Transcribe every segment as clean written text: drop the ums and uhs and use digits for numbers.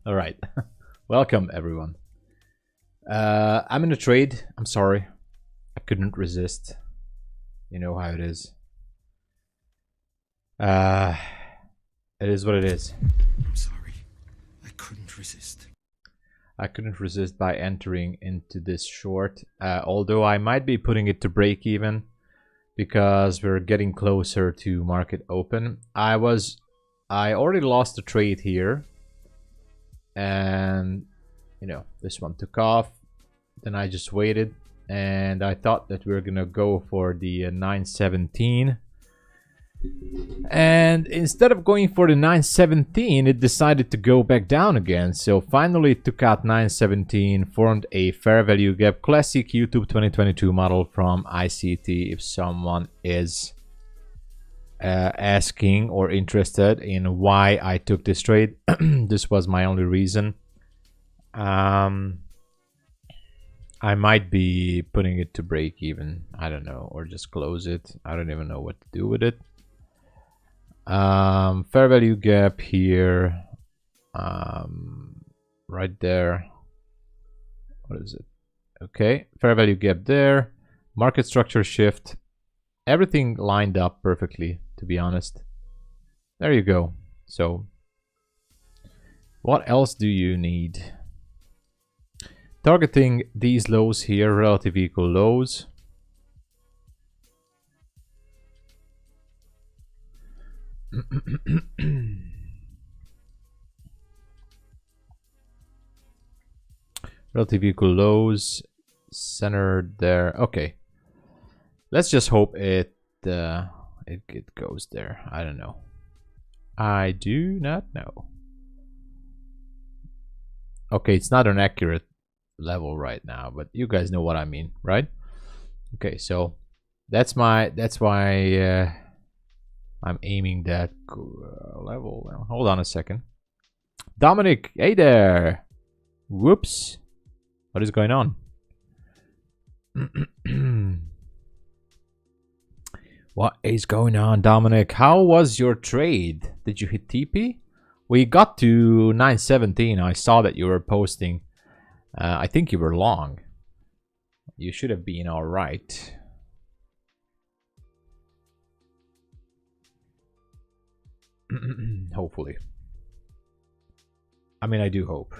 All right. Welcome, everyone. I'm in a trade. I'm sorry. I couldn't resist. You know how it is. It is what it is. I'm sorry. I couldn't resist. I couldn't resist by entering into this short. Although I might be putting it to break even because we're getting closer to market open. I already lost a trade here. And, you know, this one took off. Then I just waited. And I thought that we were going to go for the 917. And instead of going for the 917, it decided to go back down again. So finally it took out 917, formed a fair value gap. Classic YouTube 2022 model from ICT if someone is asking or interested in why I took this trade. This was my only reason. I might be putting it to break even. I don't know, or just close it. I don't even know what to do with it. Fair value gap here, right there. What is it? Okay, fair value gap there. Market structure shift. Everything lined up perfectly, to be honest. There you go. So, what else do you need? Targeting these lows here, relative equal lows. Relative equal lows centered there. Okay, let's just hope it goes there. I don't know. I do not know. Okay, it's not an accurate level right now, but you guys know what I mean, right? Okay, so that's why I'm aiming that level. Well, hold on a second. Dominic, hey there. Whoops. What is going on? What is going on, Dominic? How was your trade? Did you hit TP? We got to 917. I saw that you were posting. I think you were long. You should have been all right. Hopefully. I mean, I do hope.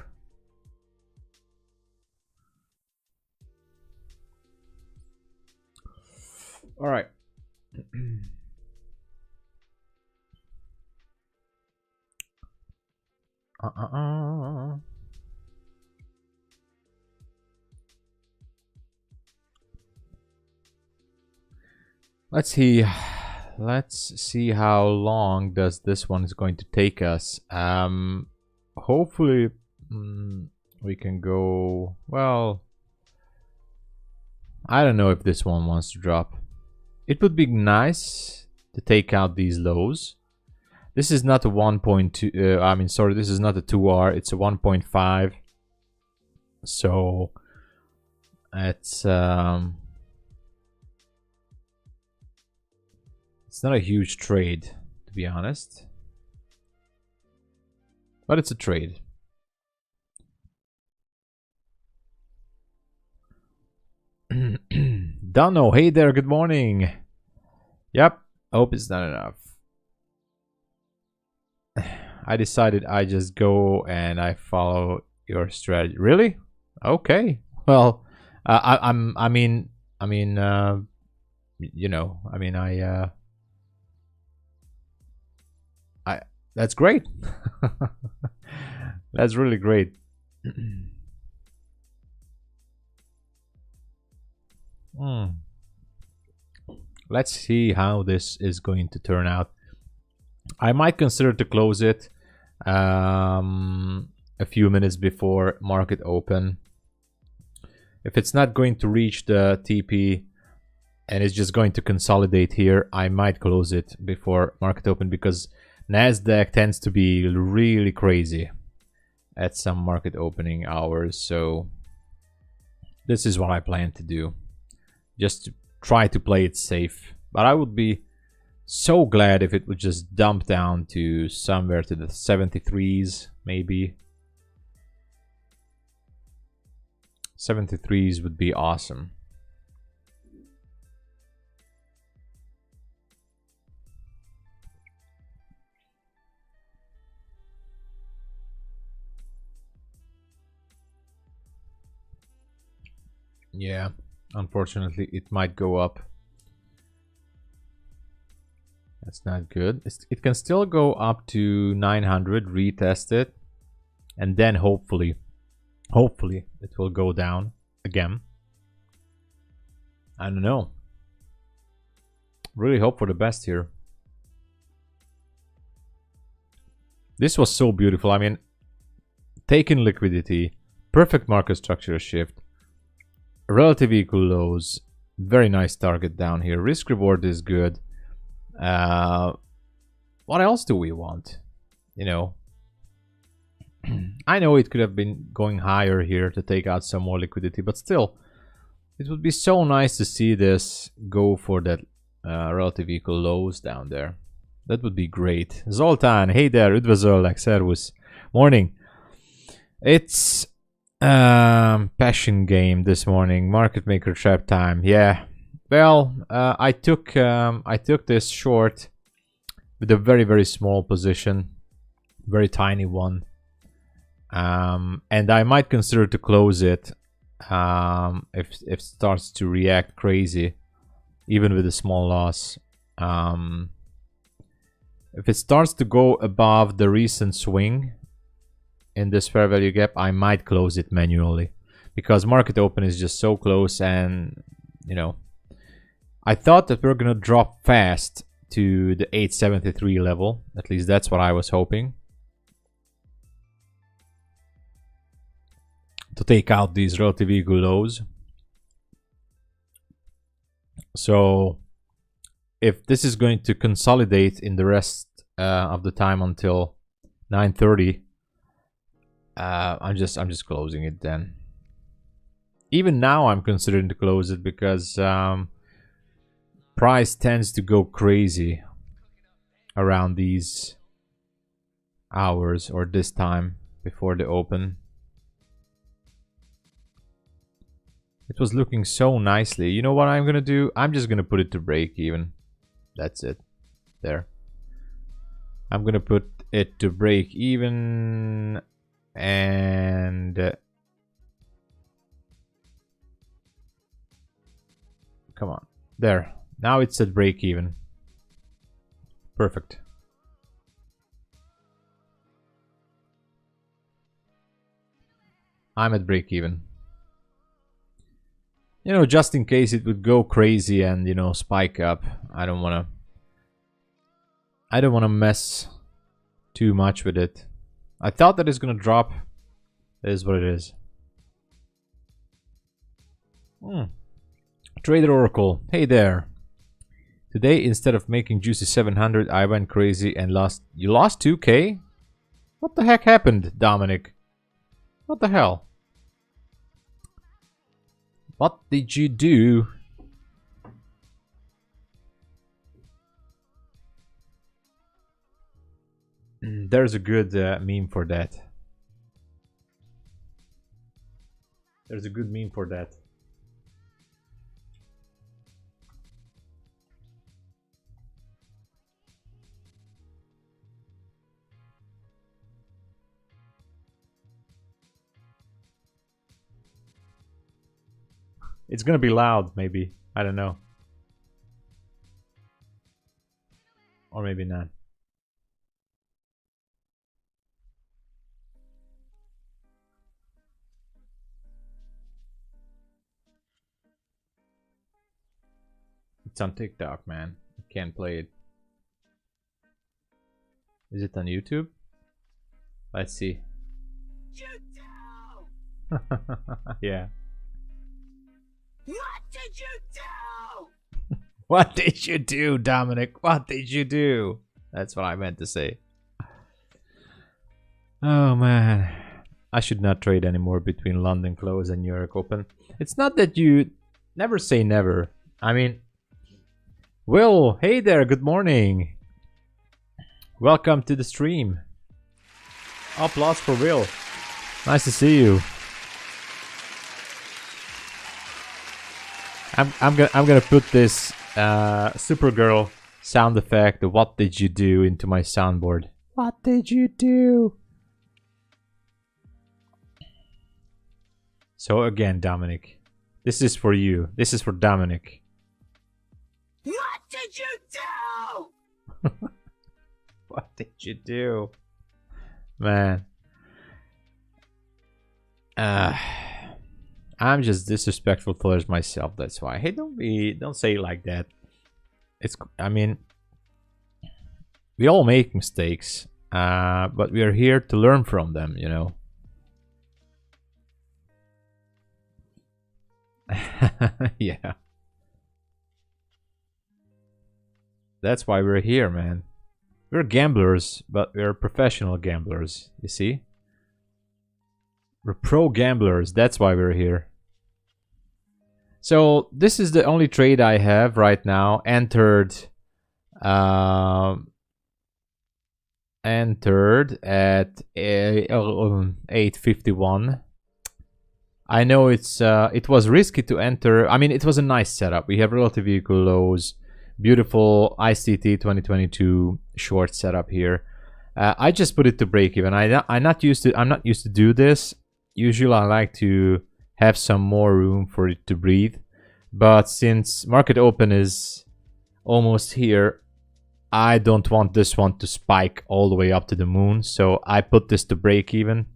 All right. Let's see. Let's see how long does this one is going to take us. Hopefully we can go, well, I don't know if this one wants to drop. It would be nice to take out these lows. This is not a 1.2, I mean, sorry, this is not a 2R, it's a 1.5. So it's not a huge trade, to be honest. But it's a trade. Dano, hey there, good morning. Yep, hope it's not enough. I decided I just go and I follow your strategy. Really? Okay. Well, I mean, you know, I mean, that's great. That's really great. Let's see how this is going to turn out. I might consider to close it a few minutes before market open. If it's not going to reach the TP and it's just going to consolidate here, I might close it before market open because Nasdaq tends to be really crazy at some market opening hours. So this is what I plan to do, just to try to play it safe. But I would be So glad if it would just dump down to somewhere to the 73s, maybe. 73s would be awesome. Yeah, unfortunately, it might go up. That's not good. It can still go up to 900, retest it, and then hopefully it will go down again. I don't know. Really hope for the best here. This was so beautiful. I mean, taking liquidity, perfect market structure shift, relative equal lows, very nice target down here. Risk reward is good. What else do we want? You know, I know it could have been going higher here to take out some more liquidity, but still, it would be so nice to see this go for that relative equal lows down there. That would be great. Zoltan, hey there, üdvözöllek, servus. Morning. It's passion game this morning. Market maker trap time. Yeah. Well, I took this short with a very small position, very tiny one, and I might consider to close it if it starts to react crazy, even with a small loss. If it starts to go above the recent swing in this fair value gap, I might close it manually because market open is just so close, and you know, I thought that we're gonna drop fast to the 873 level. At least that's what I was hoping, to take out these relative equal lows. So if this is going to consolidate in the rest of the time until 9:30, I'm just closing it then. Even now I'm considering to close it because price tends to go crazy around these hours or this time before the open. It was looking so nicely. You know what I'm gonna do? I'm just gonna put it to break even. That's it. There. I'm gonna put it to break even, and come on. There. Now it's at break even. Perfect. I'm at break even. You know, just in case it would go crazy and, you know, spike up. I don't wanna mess too much with it. I thought that it's gonna drop. It is what it is. Trader Oracle, hey there. Today, instead of making juicy 700, I went crazy and lost. You lost 2k? What the heck happened, Dominic? What the hell? What did you do? There's a good meme for that. There's a good meme for that. It's gonna be loud, maybe. I don't know. Or maybe not. It's on TikTok, man. I can't play it. Is it on YouTube? Let's see. Yeah. What did you do? What did you do, Dominic? What did you do? That's what I meant to say. Oh man, I should not trade anymore between London close and New York open. It's not that you never say never. I mean, Will, hey there, good morning. Welcome to the stream. Applause for Will. Nice to see you. I'm gonna put this Supergirl sound effect, the "What did you do?" into my soundboard. What did you do? So again, Dominic, this is for you. This is for Dominic. What did you do? What did you do? Man. I'm just disrespectful towards myself, that's why. Hey, don't say it like that. I mean, we all make mistakes, but we are here to learn from them, you know. Yeah. That's why we're here, man. We're gamblers, but we're professional gamblers, you see? We're pro gamblers, that's why we're here. So this is the only trade I have right now. Entered at 8:51. I know it was risky to enter. I mean, it was a nice setup. We have relative equal lows, beautiful ICT 2022 short setup here. I just put it to break even. I'm not used to do this. Usually I like to have some more room for it to breathe, but since market open is almost here, I don't want this one to spike all the way up to the moon, so I put this to break even.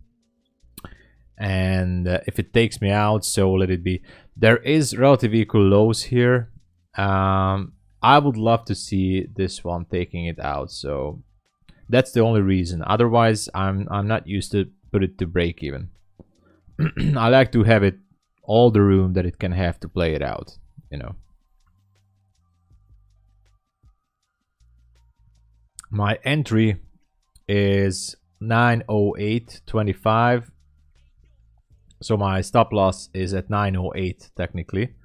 And if it takes me out, so let it be. There is relative equal lows here. I would love to see this one taking it out, so that's the only reason. Otherwise, I'm not used to put it to break even. I like to have it all the room that it can have to play it out, you know. My entry is 908.25. So my stop loss is at 908 technically.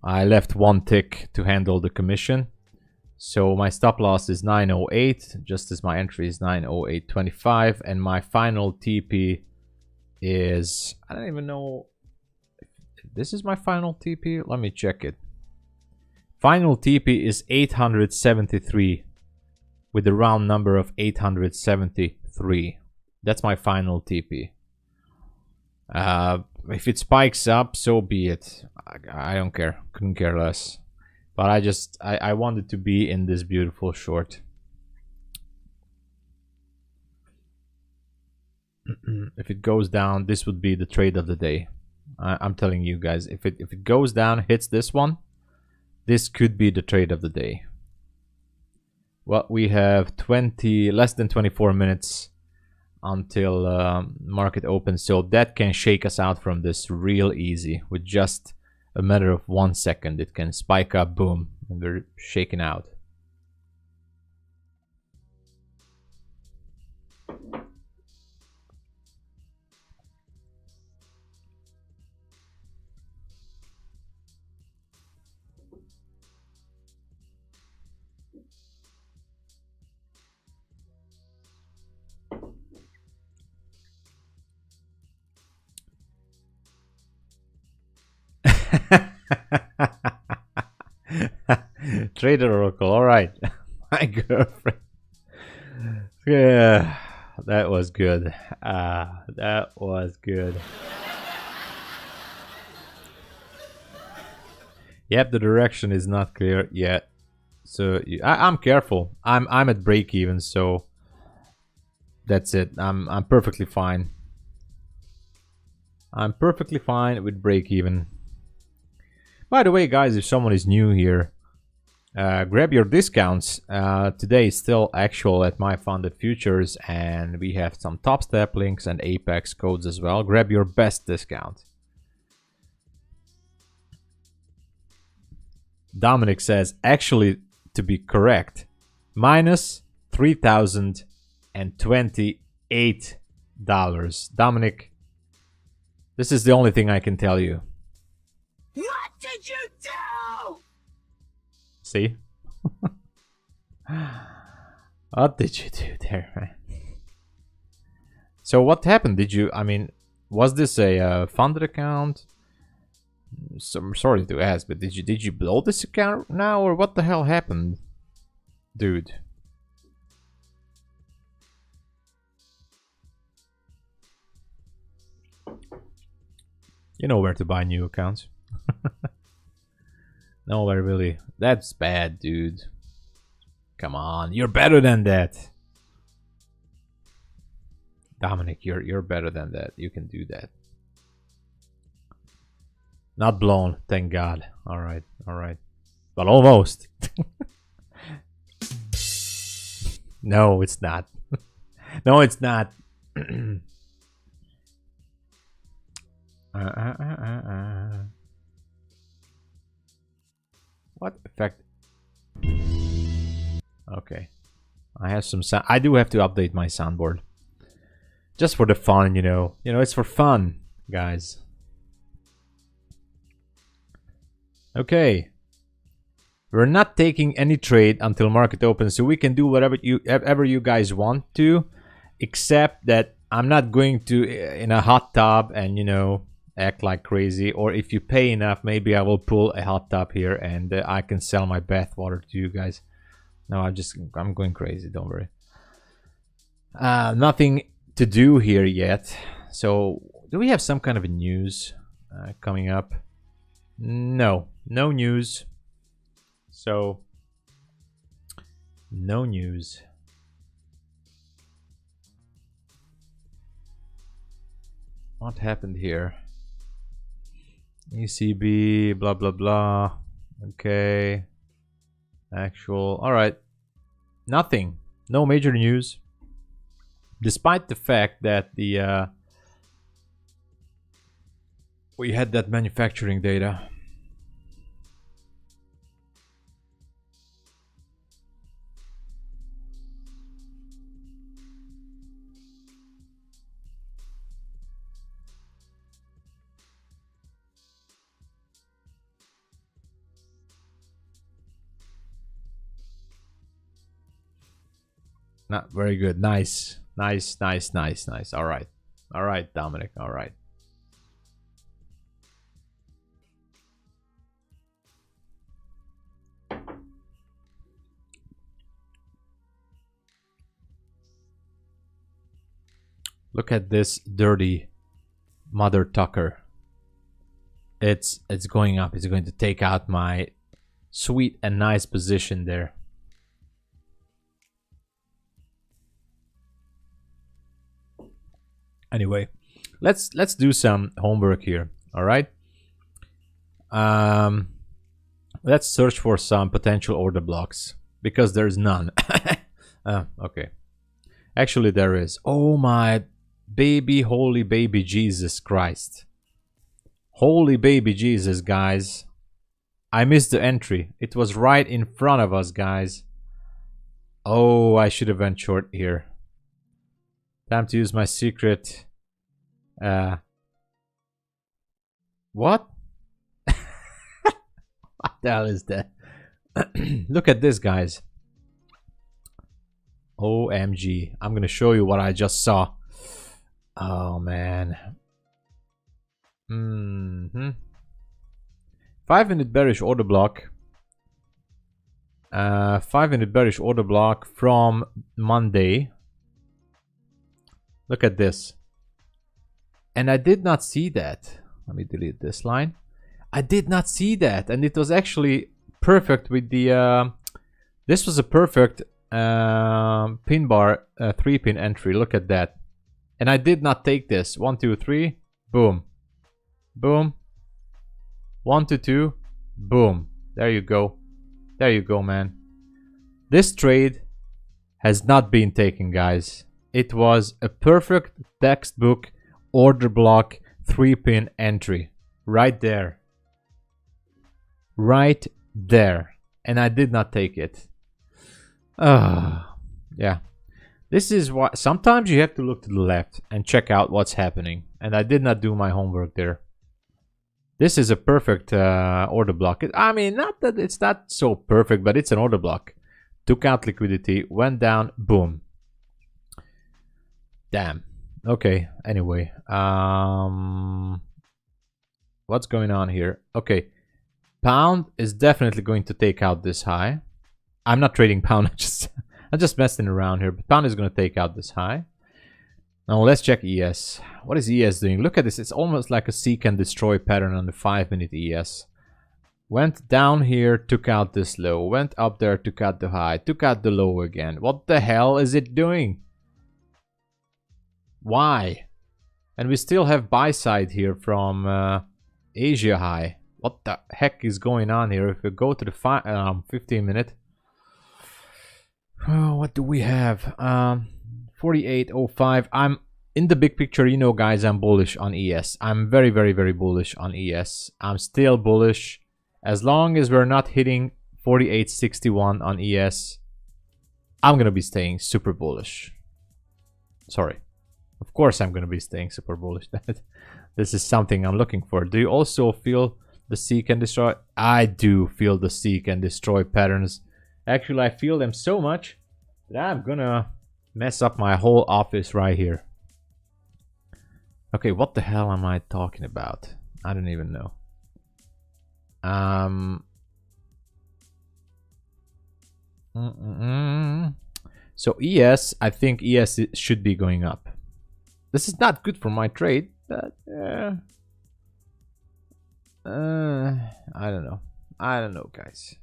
I left one tick to handle the commission. So my stop loss is 908, just as my entry is 908.25, and my final TP is, I don't even know if this is my final TP. Let me check it. Final TP is 873 with the round number of 873. That's my final TP. If it spikes up, so be it. I don't care. Couldn't care less. But I wanted to be in this beautiful short. If it goes down, this would be the trade of the day. I'm telling you guys, if it goes down, hits this one, this could be the trade of the day. Well, we have less than 24 minutes until market opens, so that can shake us out from this real easy. With just a matter of 1 second, it can spike up, boom, and we're shaken out. Trader Oracle, all right. My girlfriend. Yeah, that was good. That was good. Yep, the direction is not clear yet. So I'm careful. I'm at break even, so that's it. I'm perfectly fine. I'm perfectly fine with break even. By the way, guys, if someone is new here, grab your discounts. Today is still actual at My Funded Futures, and we have some Top Step links and Apex codes as well. Grab your best discount. Dominic says, actually, to be correct, minus $3,028. Dominic, this is the only thing I can tell you. What did you do? See? What did you do there, man? So what happened? Did you, I mean, was this a funded account? So, I'm sorry to ask, but did you blow this account now, or what the hell happened, dude? You know where to buy new accounts. No, really. That's bad, dude. Come on, you're better than that. Dominic, you're better than that. You can do that. Not blown, thank God. Alright, alright. But almost. No, it's not. No, it's not. What effect? Okay. I have some sound. I do have to update my soundboard. Just for the fun, you know. You know, it's for fun, guys. Okay. We're not taking any trade until market opens, so we can do whatever you guys want to, except that I'm not going to in a hot tub and, you know, act like crazy. Or if you pay enough, maybe I will pull a hot tub here and I can sell my bath water to you guys. No, I'm going crazy, don't worry. Nothing to do here yet. So do we have some kind of a news coming up? No news. So no news. What happened here? ECB, blah blah blah. Okay. Actual. All right. Nothing. No major news. Despite the fact that the we had that manufacturing data. Not very good. Nice. Nice. All right. All right, Dominic. All right. Look at this dirty mother tucker. It's going up. It's going to take out my sweet and nice position there. Anyway, let's do some homework here. All right. Let's search for some potential order blocks because there's none. Okay. Actually, there is. Oh my baby, holy baby Jesus Christ. Holy baby Jesus, guys. I missed the entry. It was right in front of us, guys. Oh, I should have went short here. Time to use my secret. What? What the hell is that? Look at this, guys. OMG. I'm gonna show you what I just saw. Oh man. 5-minute bearish order block. 5-minute bearish order block from Monday. Look at this. And I did not see that. Let me delete this line. I did not see that. And it was actually perfect with the... this was a perfect pin bar 3-pin entry. Look at that. And I did not take this. 1, 2, 3. Boom. Boom. 1, 2, 2. Boom. There you go. There you go, man. This trade has not been taken, guys. It was a perfect textbook order block 3-pin entry. Right there. Right there. And I did not take it. Yeah. This is why sometimes you have to look to the left and check out what's happening. And I did not do my homework there. This is a perfect order block. I mean, not that it's not so perfect, but it's an order block. took out liquidity, went down, boom. Damn. Okay, anyway. What's going on here? Okay. Pound is definitely going to take out this high. I'm not trading pound, I'm just messing around here, but pound is going to take out this high. Now let's check ES. What is ES doing? Look at this. It's almost like a seek and destroy pattern on the 5-minute ES. Went down here, took out this low. Went up there, took out the high. Took out the low again. What the hell is it doing? Why? And we still have buy side here from Asia high. What the heck is going on here? If we go to the 15-minute. Oh, what do we have? 48.05. I'm in the big picture, you know, guys, I'm bullish on ES. I'm very, very, very bullish on ES. I'm still bullish. As long as we're not hitting 48.61 on ES, I'm going to be staying super bullish. Sorry. Of course I'm going to be staying super bullish. This is something I'm looking for. Do you also feel the seek and destroy? I do feel the seek and destroy patterns. Actually, I feel them so much that I'm going to mess up my whole office right here. Okay, what the hell am I talking about? I don't even know. So ES, I think ES should be going up. This is not good for my trade, but I don't know. I don't know, guys.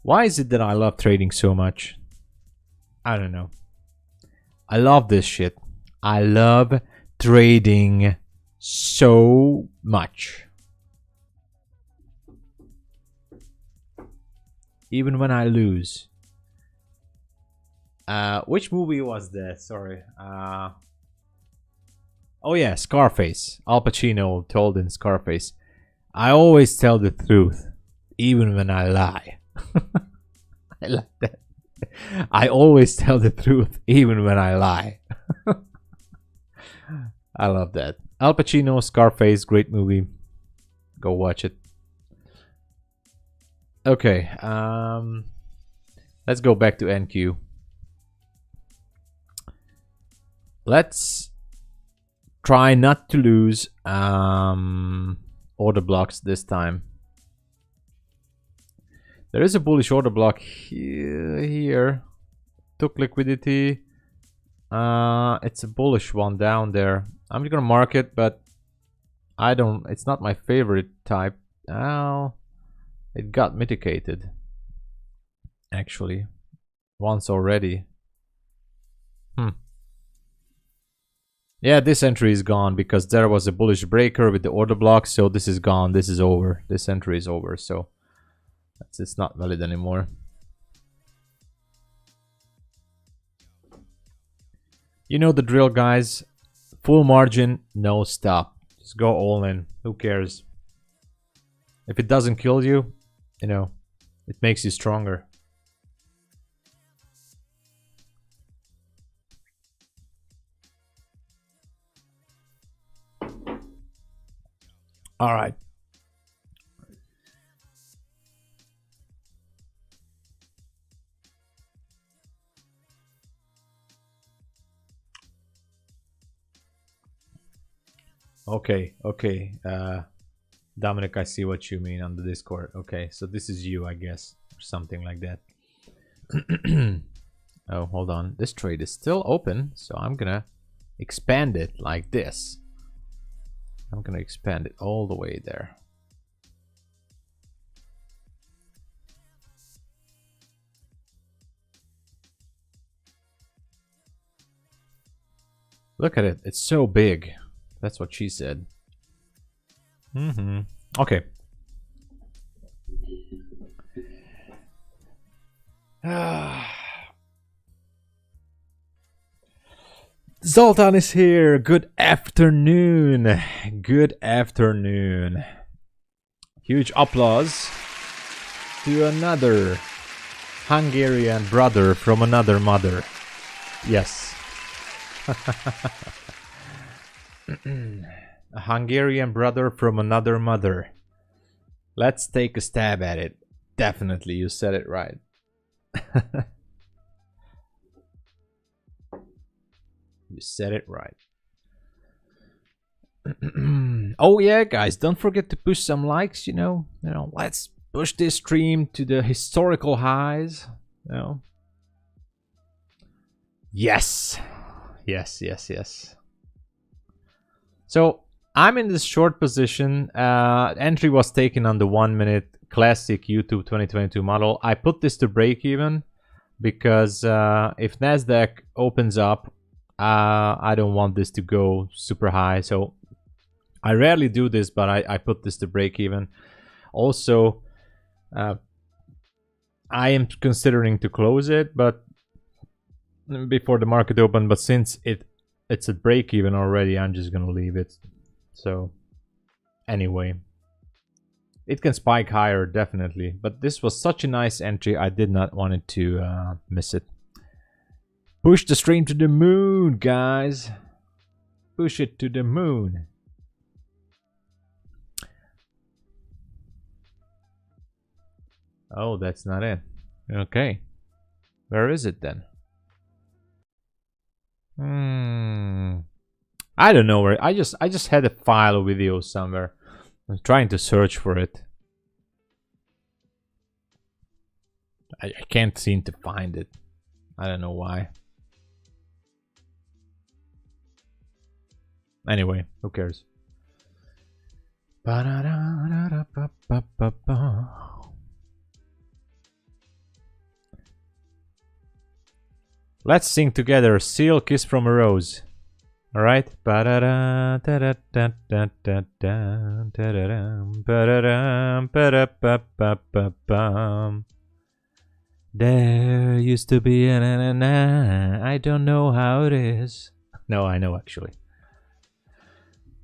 Why is it that I love trading so much? I don't know. I love this shit. I love trading so much. Even when I lose. Which movie was that? Sorry. Oh yeah, Scarface. Al Pacino told in Scarface, I always tell the truth, even when I lie. I like that. I always tell the truth, even when I lie. I love that. Al Pacino, Scarface, great movie. Go watch it. Okay, let's go back to NQ. Let's try not to lose order blocks this time. There is a bullish order block here. Took liquidity. It's a bullish one down there. I'm just gonna mark it, but I don't. It's not my favorite type. Oh, it got mitigated. Actually, once already. Yeah, this entry is gone because there was a bullish breaker with the order block, so this is gone. This is over. This entry is over, so it's not valid anymore. You know the drill, guys. Full margin, no stop. Just go all in. Who cares? If it doesn't kill you, you know, it makes you stronger. All right. Okay, Dominic, I see what you mean on the Discord. Okay, so this is you, I guess, or something like that. Oh, hold on. This trade is still open, so I'm gonna expand it like this. I'm gonna expand it all the way there. Look at it. It's so big. That's what she said. Okay. Zoltan is here. Good afternoon. Good afternoon. Huge applause to another Hungarian brother from another mother. Yes. A Hungarian brother from another mother. Let's take a stab at it. Definitely, you said it right. You said it right. Oh yeah, guys, don't forget to push some likes, let's push this stream to the historical highs, Yes. Yes. So I'm in this short position. Entry was taken on the 1 minute classic YouTube 2022 model. I put this to break even because if Nasdaq opens up, I don't want this to go super high. So I rarely do this, but I put this to break even. Also, I am considering to close it, but before the market open. But since it's at break even already, I'm just gonna leave it. So anyway, it can spike higher definitely, but this was such a nice entry. I did not want it to miss it. Push the stream to the moon, guys. Push it to the moon. Oh, that's not it. Okay. Where is it then? I don't know where. I just had a file video somewhere. I'm trying to search for it. I can't seem to find it. I don't know why. Anyway, who cares? Let's sing together. Seal, Kiss from a Rose. All right. There used to be I don't know how it is. No, I know actually.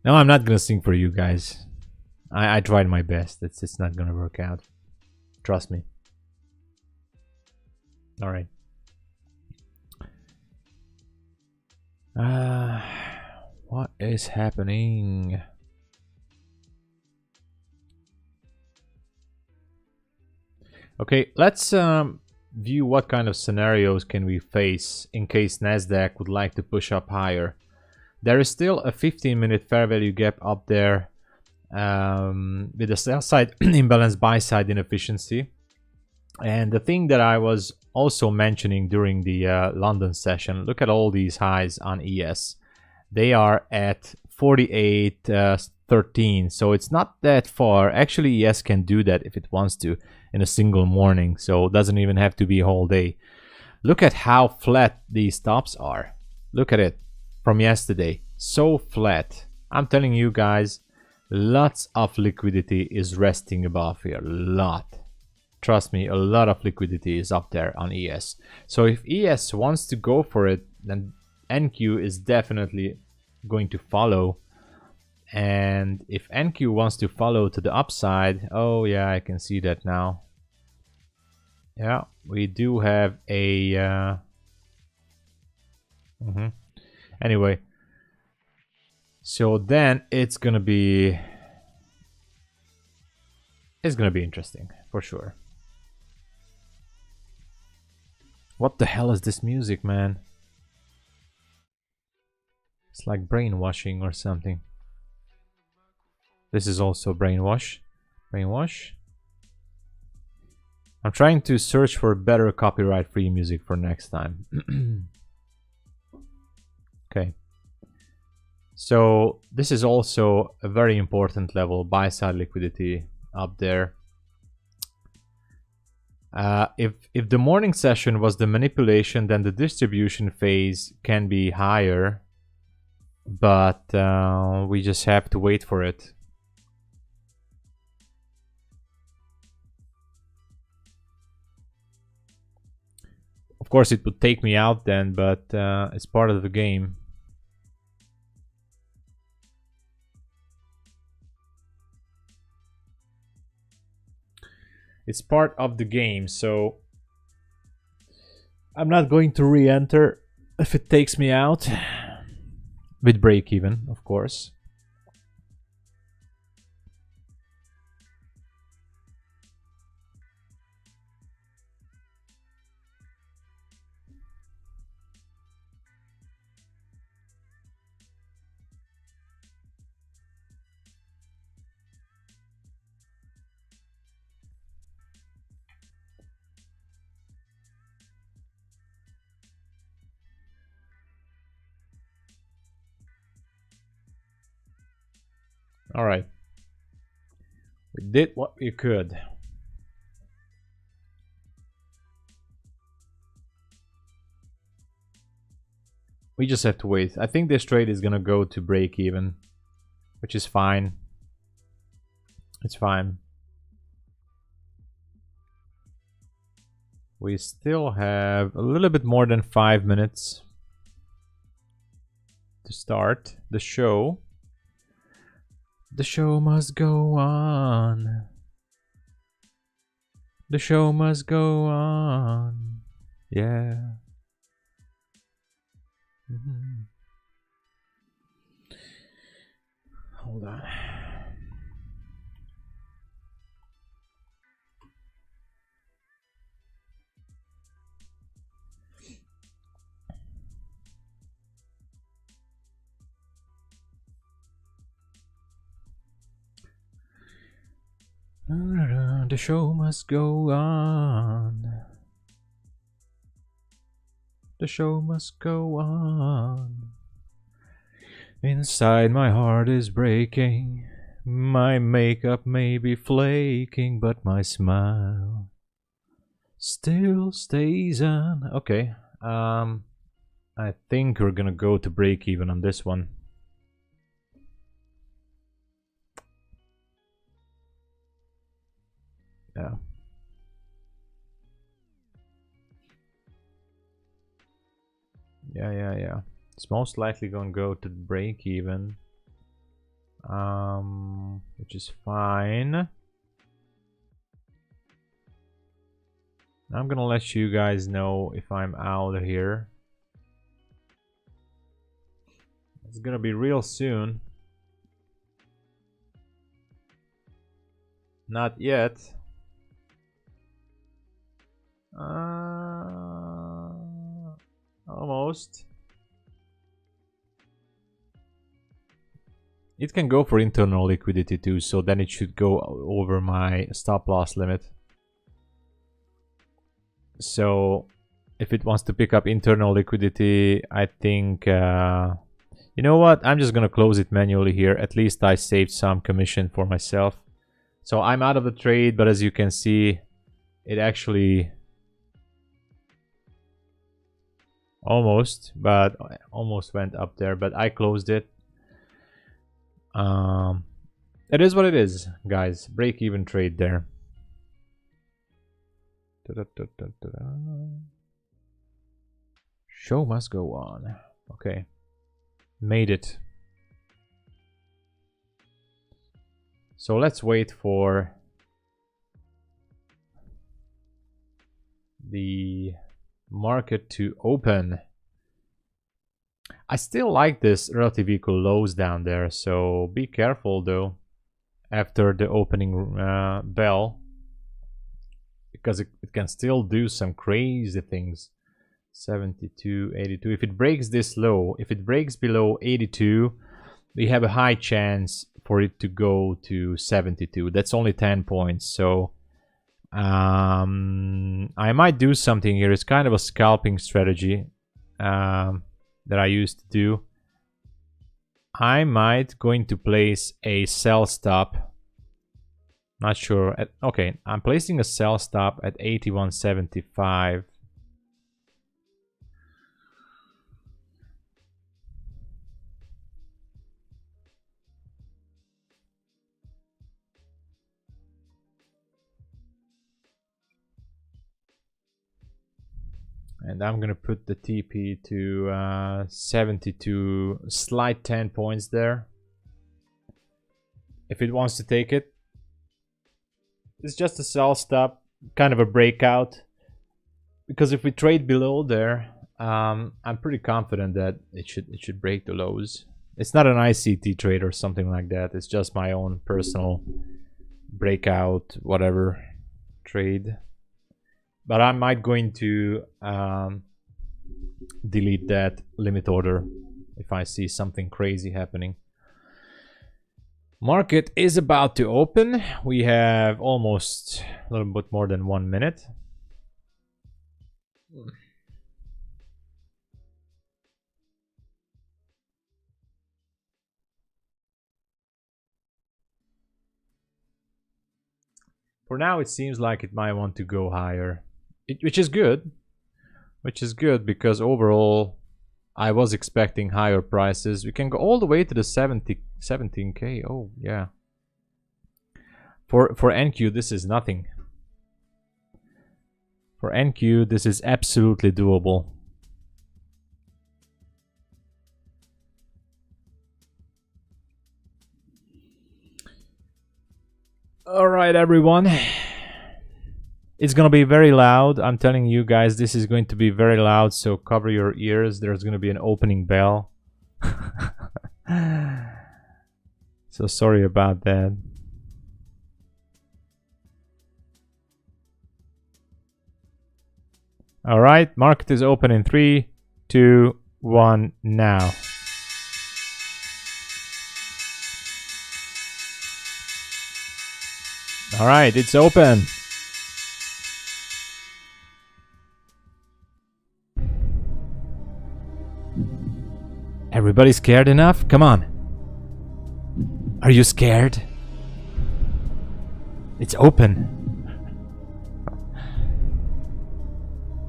No, I'm not gonna sing for you guys. I tried my best. It's not gonna work out. Trust me. All right. What is happening? Okay, let's view what kind of scenarios can we face in case Nasdaq would like to push up higher. There is still a 15-minute fair value gap up there with the sell side imbalance, buy side inefficiency. And the thing that I was also mentioning during the London session, look at all these highs on ES. They are at 48.13, so it's not that far. Actually, ES can do that if it wants to in a single morning, so it doesn't even have to be a whole day. Look at how flat these tops are. Look at it from yesterday. So flat. I'm telling you guys, lots of liquidity is resting above here. Lot. Trust me, a lot of liquidity is up there on ES. So if ES wants to go for it, then NQ is definitely going to follow. And if NQ wants to follow to the upside, oh yeah, I can see that now. Yeah, we do have a anyway, so then it's gonna be interesting for sure. What the hell is this music, man? It's like brainwashing or something. This is also brainwash. I'm trying to search for better copyright-free music for next time. Okay. So this is also a very important level, buy-side liquidity up there. If the morning session was the manipulation, then the distribution phase can be higher, but we just have to wait for it. Of course, it would take me out then, but it's part of the game. It's part of the game, so I'm not going to re-enter if it takes me out. With break even, of course. All right. We did what we could. We just have to wait. I think this trade is gonna go to break even, which is fine. It's fine. We still have a little bit more than 5 minutes to start the show. The show must go on. The show must go on. Yeah. Hold on. The show must go on. The show must go on. Inside my heart is breaking. My makeup may be flaking, but my smile still stays on. Okay. I think we're gonna go to break even on this one. Yeah. Yeah. It's most likely gonna go to break even. Which is fine. I'm gonna let you guys know if I'm out of here. It's gonna be real soon. Not yet. Almost. It can go for internal liquidity too, so then it should go over my stop loss limit. So if it wants to pick up internal liquidity, I think you know what, I'm just gonna close it manually here. At least I saved some commission for myself. So I'm out of the trade, but as you can see, it actually almost went up there, but I closed it. It is what it is, guys. Break even trade there. Show must go on. Okay, made it. So let's wait for the market to open. I still like this relative equal lows down there, so be careful though after the opening bell, because it can still do some crazy things. 72, 82. If it breaks this low, if it breaks below 82, we have a high chance for it to go to 72. That's only 10 points, so I might do something here. It's kind of a scalping strategy that I used to do. I might going to place a sell stop. Not sure. Okay, I'm placing a sell stop at 81.75. And I'm gonna put the TP to 72, slight 10 points there. If it wants to take it, it's just a sell stop, kind of a breakout. Because if we trade below there, I'm pretty confident that it should break the lows. It's not an ICT trade or something like that. It's just my own personal breakout, whatever trade. But I might going to delete that limit order if I see something crazy happening. Market is about to open. We have almost a little bit more than 1 minute. For now, it seems like it might want to go higher, which is good. Which is good because overall, I was expecting higher prices. We can go all the way to the 17k. Oh yeah. For NQ, this is nothing. For NQ, this is absolutely doable. All right, everyone. It's gonna be very loud. I'm telling you guys, this is going to be very loud, so cover your ears. There's gonna be an opening bell. So sorry about that. All right, market is open in 3, 2, 1 now. All right, it's open. Everybody scared enough? Come on. Are you scared? It's open.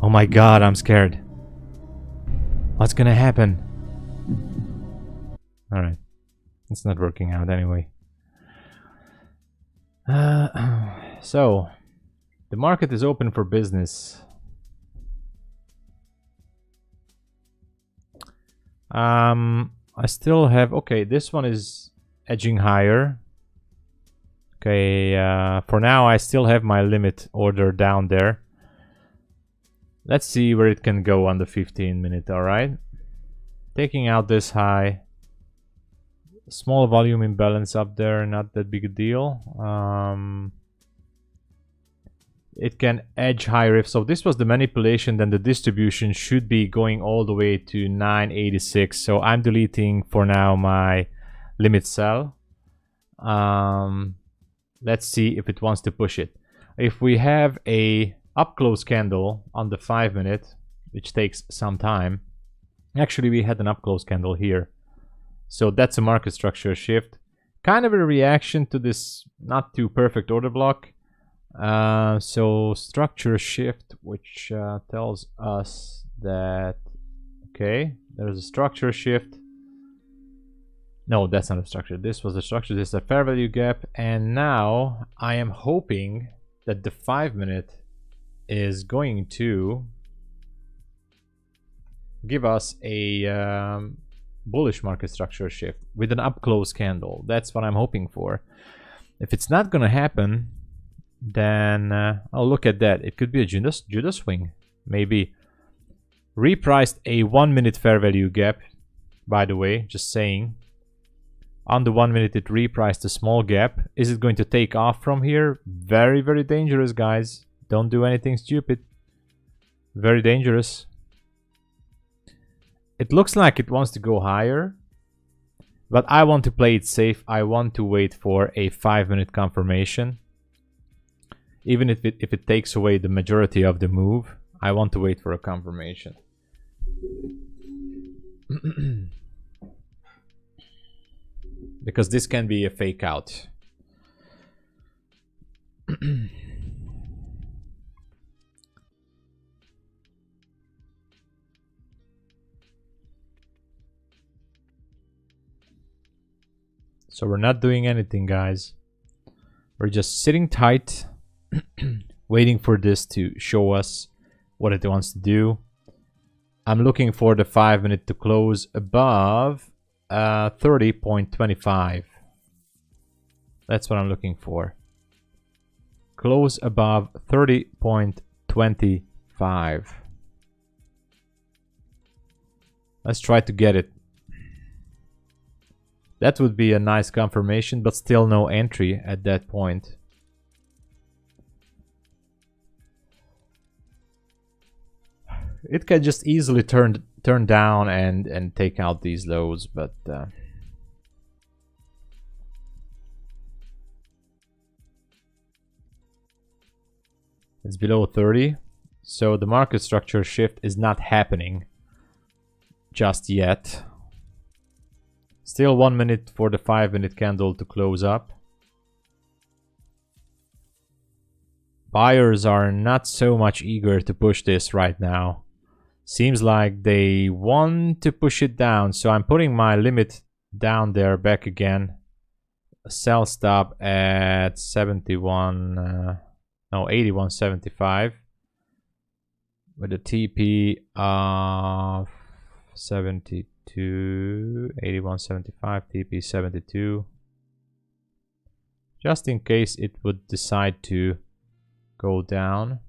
Oh my god, I'm scared. What's gonna happen? Alright. It's not working out anyway. So, the market is open for business. I still have... Okay, this one is edging higher. Okay, for now I still have my limit order down there. Let's see where it can go on the 15-minute, alright? Taking out this high. Small volume imbalance up there, not that big a deal. It can edge higher if so. This was the manipulation, then the distribution should be going all the way to 986. So I'm deleting for now my limit sell. Let's see if it wants to push it. If we have a up close candle on the 5-minute, which takes some time. Actually, we had an up close candle here. So that's a market structure shift. Kind of a reaction to this not too perfect order block. So structure shift, which tells us that, okay, there's a structure shift. No, that's not a structure. This was a structure. This is a fair value gap. And now I am hoping that the 5-minute is going to give us a bullish market structure shift with an up close candle. That's what I'm hoping for. If it's not going to happen, then I'll look at that. It could be a Judah swing. Maybe repriced a 1-minute fair value gap, by the way, just saying. On the 1-minute it repriced a small gap. Is it going to take off from here? Very, very dangerous, guys. Don't do anything stupid. Very dangerous. It looks like it wants to go higher, but I want to play it safe. I want to wait for a 5-minute confirmation. Even if it takes away the majority of the move, I want to wait for a confirmation. Because this can be a fake out. So we're not doing anything, guys. We're just sitting tight, waiting for this to show us what it wants to do. I'm looking for the 5-minute to close above 30.25. That's what I'm looking for. Close above 30.25. Let's try to get it. That would be a nice confirmation, but still no entry at that point. It can just easily turn down and take out these lows, but it's below 30, so the market structure shift is not happening just yet. Still 1 minute for the 5-minute candle to close up. buyers are not so much eager to push this right now. Seems like they want to push it down, so I'm putting my limit down there back again. Sell stop at 81.75 with a TP of 72, 81.75, TP 72. Just in case it would decide to go down.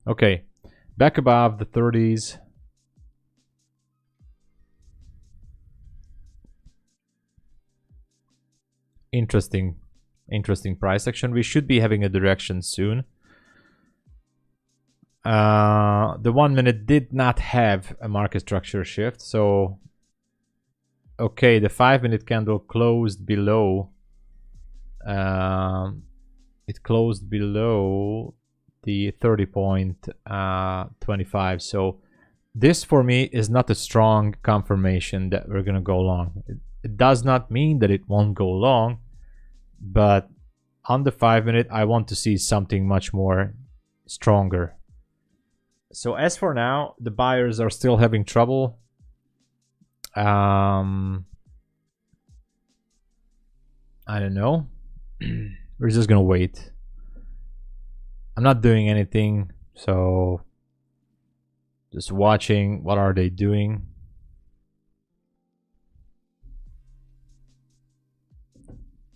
Okay, back above the 30s. Interesting price action. We should be having a direction soon. The 1 minute did not have a market structure shift, so okay, the 5 minute candle closed below. It closed below the 30.25. So this for me is not a strong confirmation that we're gonna go long. It does not mean that it won't go long, but on the 5 minute I want to see something much more stronger. So as for now, the buyers are still having trouble. I don't know. We're just gonna wait. I'm not doing anything, so just watching what are they doing.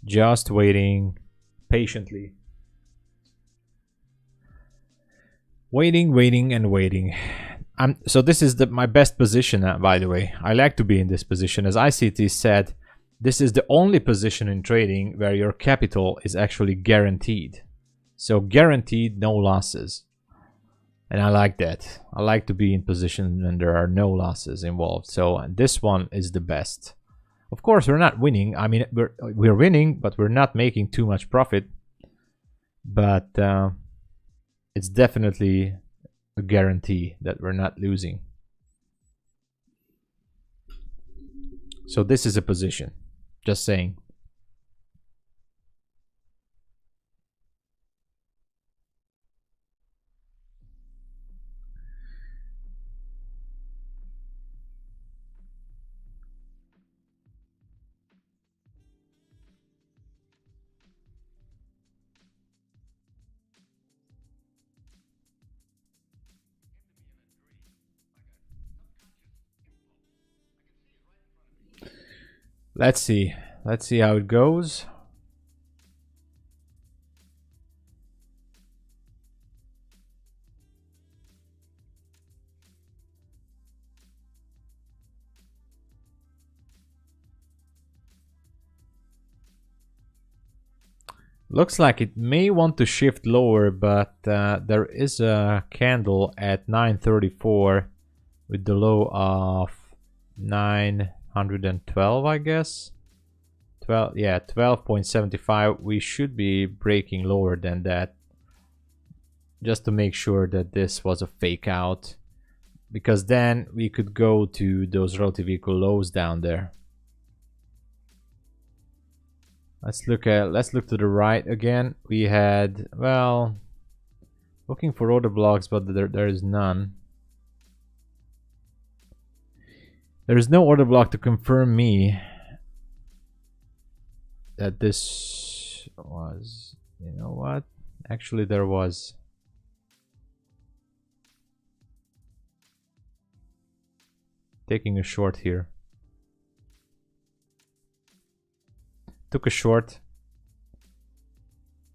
Just waiting patiently. Waiting and waiting. So this is my best position, by the way. I like to be in this position. As ICT said, this is the only position in trading where your capital is actually guaranteed. So guaranteed, no losses. And I like that. I like to be in position when there are no losses involved. So this one is the best. Of course, we're not winning. I mean, we're winning, but we're not making too much profit. But it's definitely a guarantee that we're not losing. So this is a position. Just saying. Let's see how it goes. Looks like it may want to shift lower, but there is a candle at 934 with the low of 912, I guess. 12.75. We should be breaking lower than that, just to make sure that this was a fake out, because then we could go to those relative equal lows down there. Let's look to the right again. We had, well, looking for order blocks, but there is none. There is no order block to confirm me that this was, you know what? Actually, there was. Taking a short here. Took a short.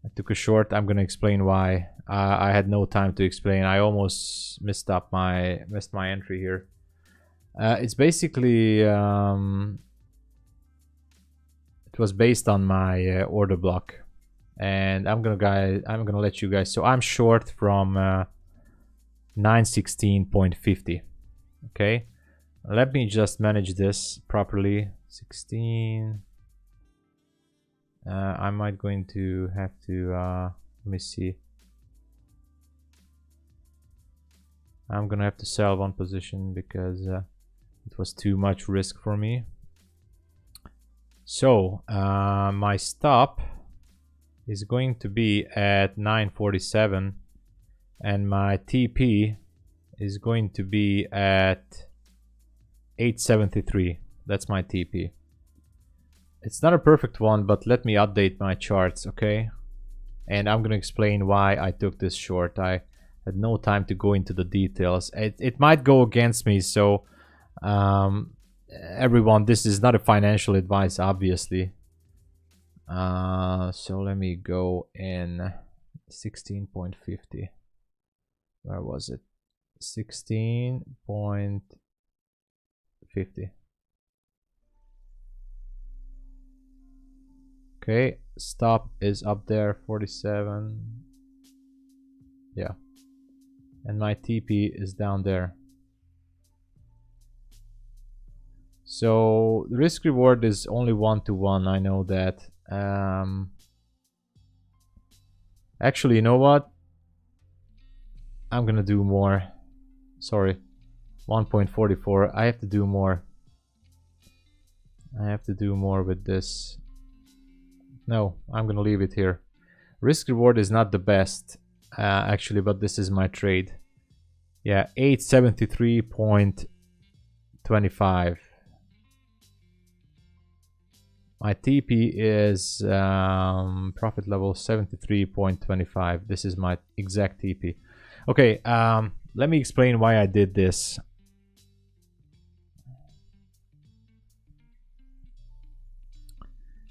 I took a short. I'm gonna explain why. I had no time to explain. I almost missed my entry here. It's basically it was based on my order block, and I'm gonna let you guys. So I'm short from 916.50. Okay, let me just manage this properly. 16. I might going to have to let me see. I'm gonna have to sell one position because it was too much risk for me. So my stop is going to be at 947 and my TP is going to be at 873. That's my TP. It's not a perfect one, but let me update my charts, okay? And I'm gonna explain why I took this short. I had no time to go into the details. It might go against me, so everyone, this is not a financial advice, obviously. So let me go in 16.50. Where was it? 16.50. Okay, stop is up there, 47. Yeah. And my TP is down there. So the risk reward is only 1-to-1, I know that. Actually, you know what? I'm gonna do more. Sorry, 1.44. I have to do more. I have to do more with this. No, I'm gonna leave it here. Risk reward is not the best, actually, but this is my trade. Yeah, 873.25. My TP is profit level 73.25. This is my exact TP. Okay, let me explain why I did this.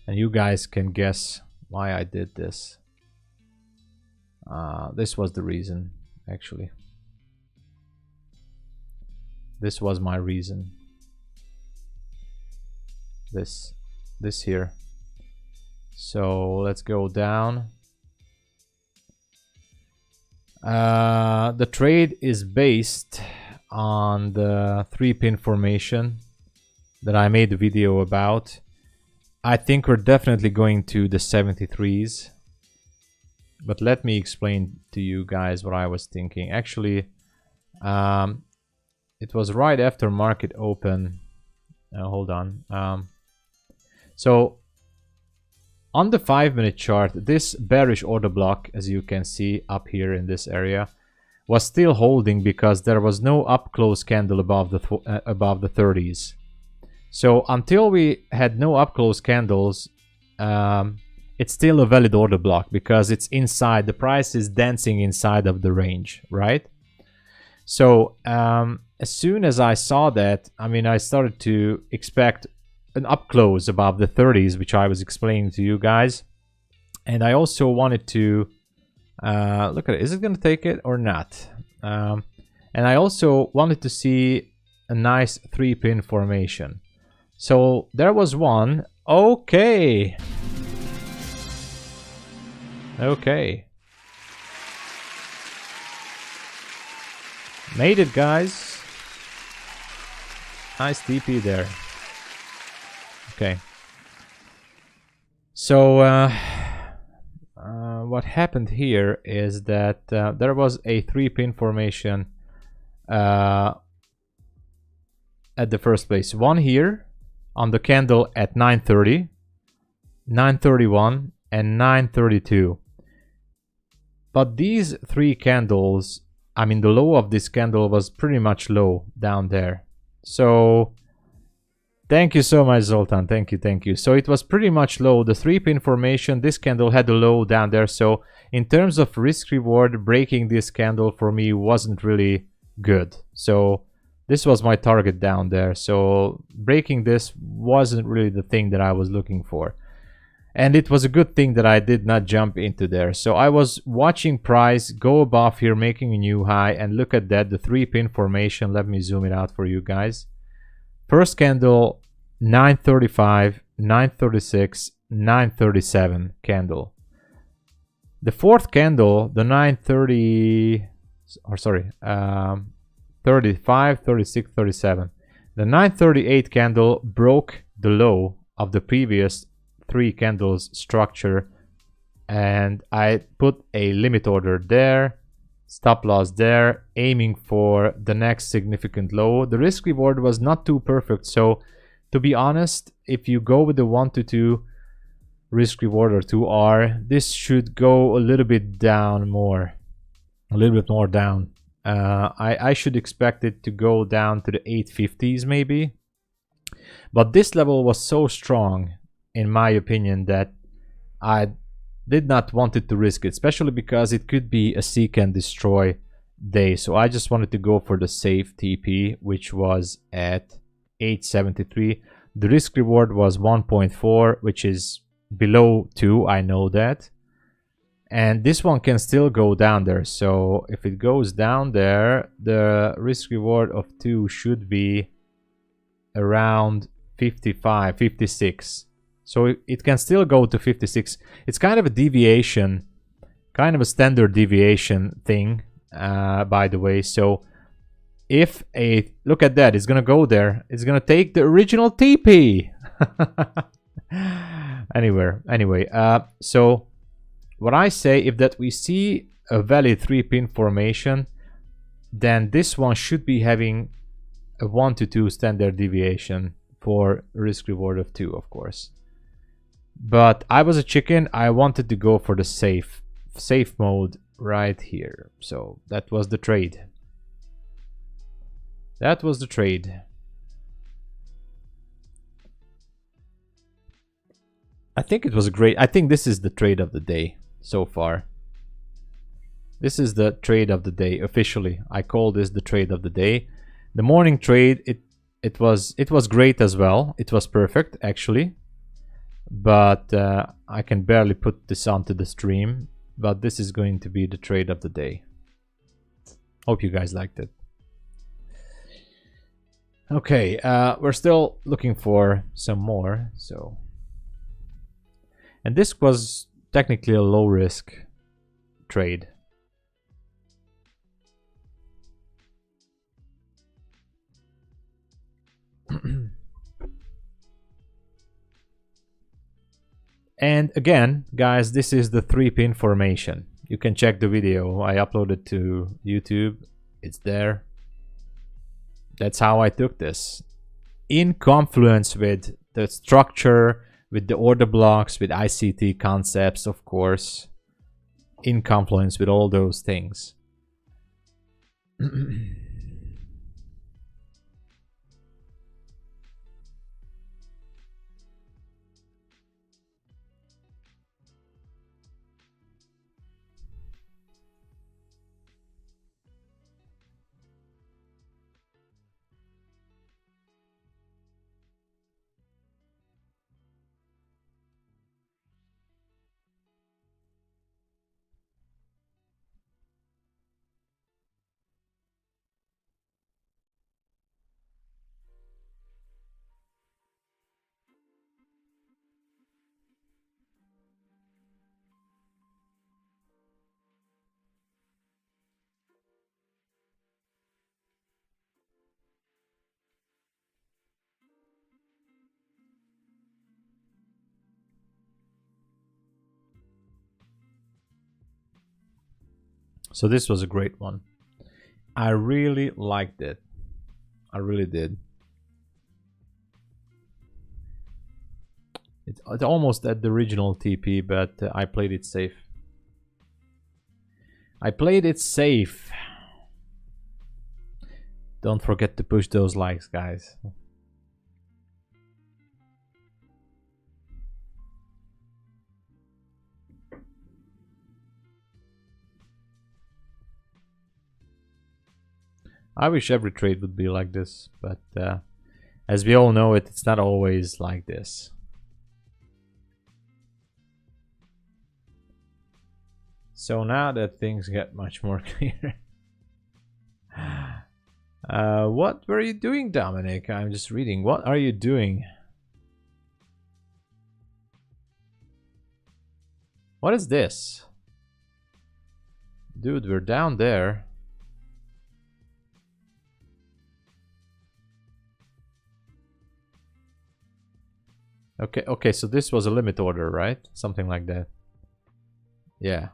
And you guys can guess why I did this. This was the reason, actually. This was my reason. This here. So let's go down. The trade is based on the 3-pin formation that I made a video about. I think we're definitely going to the 73s, but let me explain to you guys what I was thinking. Actually, it was right after market open. Hold on. So on the 5-minute chart, this bearish order block, as you can see up here in this area, was still holding because there was no up close candle above the 30s. So until we had no up close candles, it's still a valid order block because it's inside. The price is dancing inside of the range, right? So as soon as I saw that, I mean, I started to expect an up close above the 30s, which I was explaining to you guys. And I also wanted to look at it. Is it going to take it or not? And I also wanted to see a nice 3-pin formation. So there was one. Okay. Okay. Made it, guys. Nice TP there. Okay. So what happened here is that there was a 3-pin formation at the first place. One here on the candle at 9:30, 9:31, and 9:32. But these 3 candles, I mean, the low of this candle was pretty much low down there. So thank you so much, Zoltan. Thank you, thank you. So it was pretty much low. The 3-pin formation, this candle had a low down there. So in terms of risk reward, breaking this candle for me wasn't really good. So this was my target down there. So breaking this wasn't really the thing that I was looking for. And it was a good thing that I did not jump into there. So I was watching price go above here, making a new high. And look at that, the 3-pin formation. Let me zoom it out for you guys. First candle, 9:35, 9:36, 9:37 candle. The fourth candle, the 9:30, or sorry, 35, 36, 37. The 9:38 candle broke the low of the previous 3 candles structure, and I put a limit order there, stop loss there, aiming for the next significant low. The risk reward was not too perfect, so To be honest, if you go with the 1 to 2 risk reward or 2R, this should go a little bit down more. A little bit more down. I should expect it to go down to the 850s maybe. But this level was so strong, in my opinion, that I did not want it to risk it, especially because it could be a seek and destroy day. So I just wanted to go for the safe TP, which was at 873. The risk reward was 1.4, which is below 2, I know that. And this one can still go down there. So if it goes down there, the risk reward of 2 should be around 55, 56. So it can still go to 56. It's kind of a deviation, kind of a standard deviation thing, by the way. So if look at that, it's gonna go there. It's gonna take the original TP. Anyway, so what I say, if that we see a valid 3-pin formation, then this one should be having a 1 to 2 standard deviation for risk reward of 2, of course. But I was a chicken. I wanted to go for the safe mode right here. So that was the trade. That was the trade. I think it was a great. I think this is the trade of the day so far. This is the trade of the day officially. I call this the trade of the day. The morning trade, it was great as well. It was perfect actually. But I can barely put this onto the stream. But this is going to be the trade of the day. Hope you guys liked it. Okay, we're still looking for some more. So, and this was technically a low risk trade. And again, guys, this is the 3-pin formation. You can check the video. I uploaded to YouTube. It's there. That's how I took this. In confluence with the structure, with the order blocks, with ICT concepts, of course. In confluence with all those things. So this was a great one. I really liked it. I really did. It's almost at the original TP, but I played it safe. I played it safe. Don't forget to push those likes, guys. I wish every trade would be like this, but as we all know, it's not always like this. So now that things get much more clear. What were you doing, Dominic? I'm just reading. What are you doing? What is this? Dude, we're down there. Okay, so this was a limit order, right? Something like that. Yeah.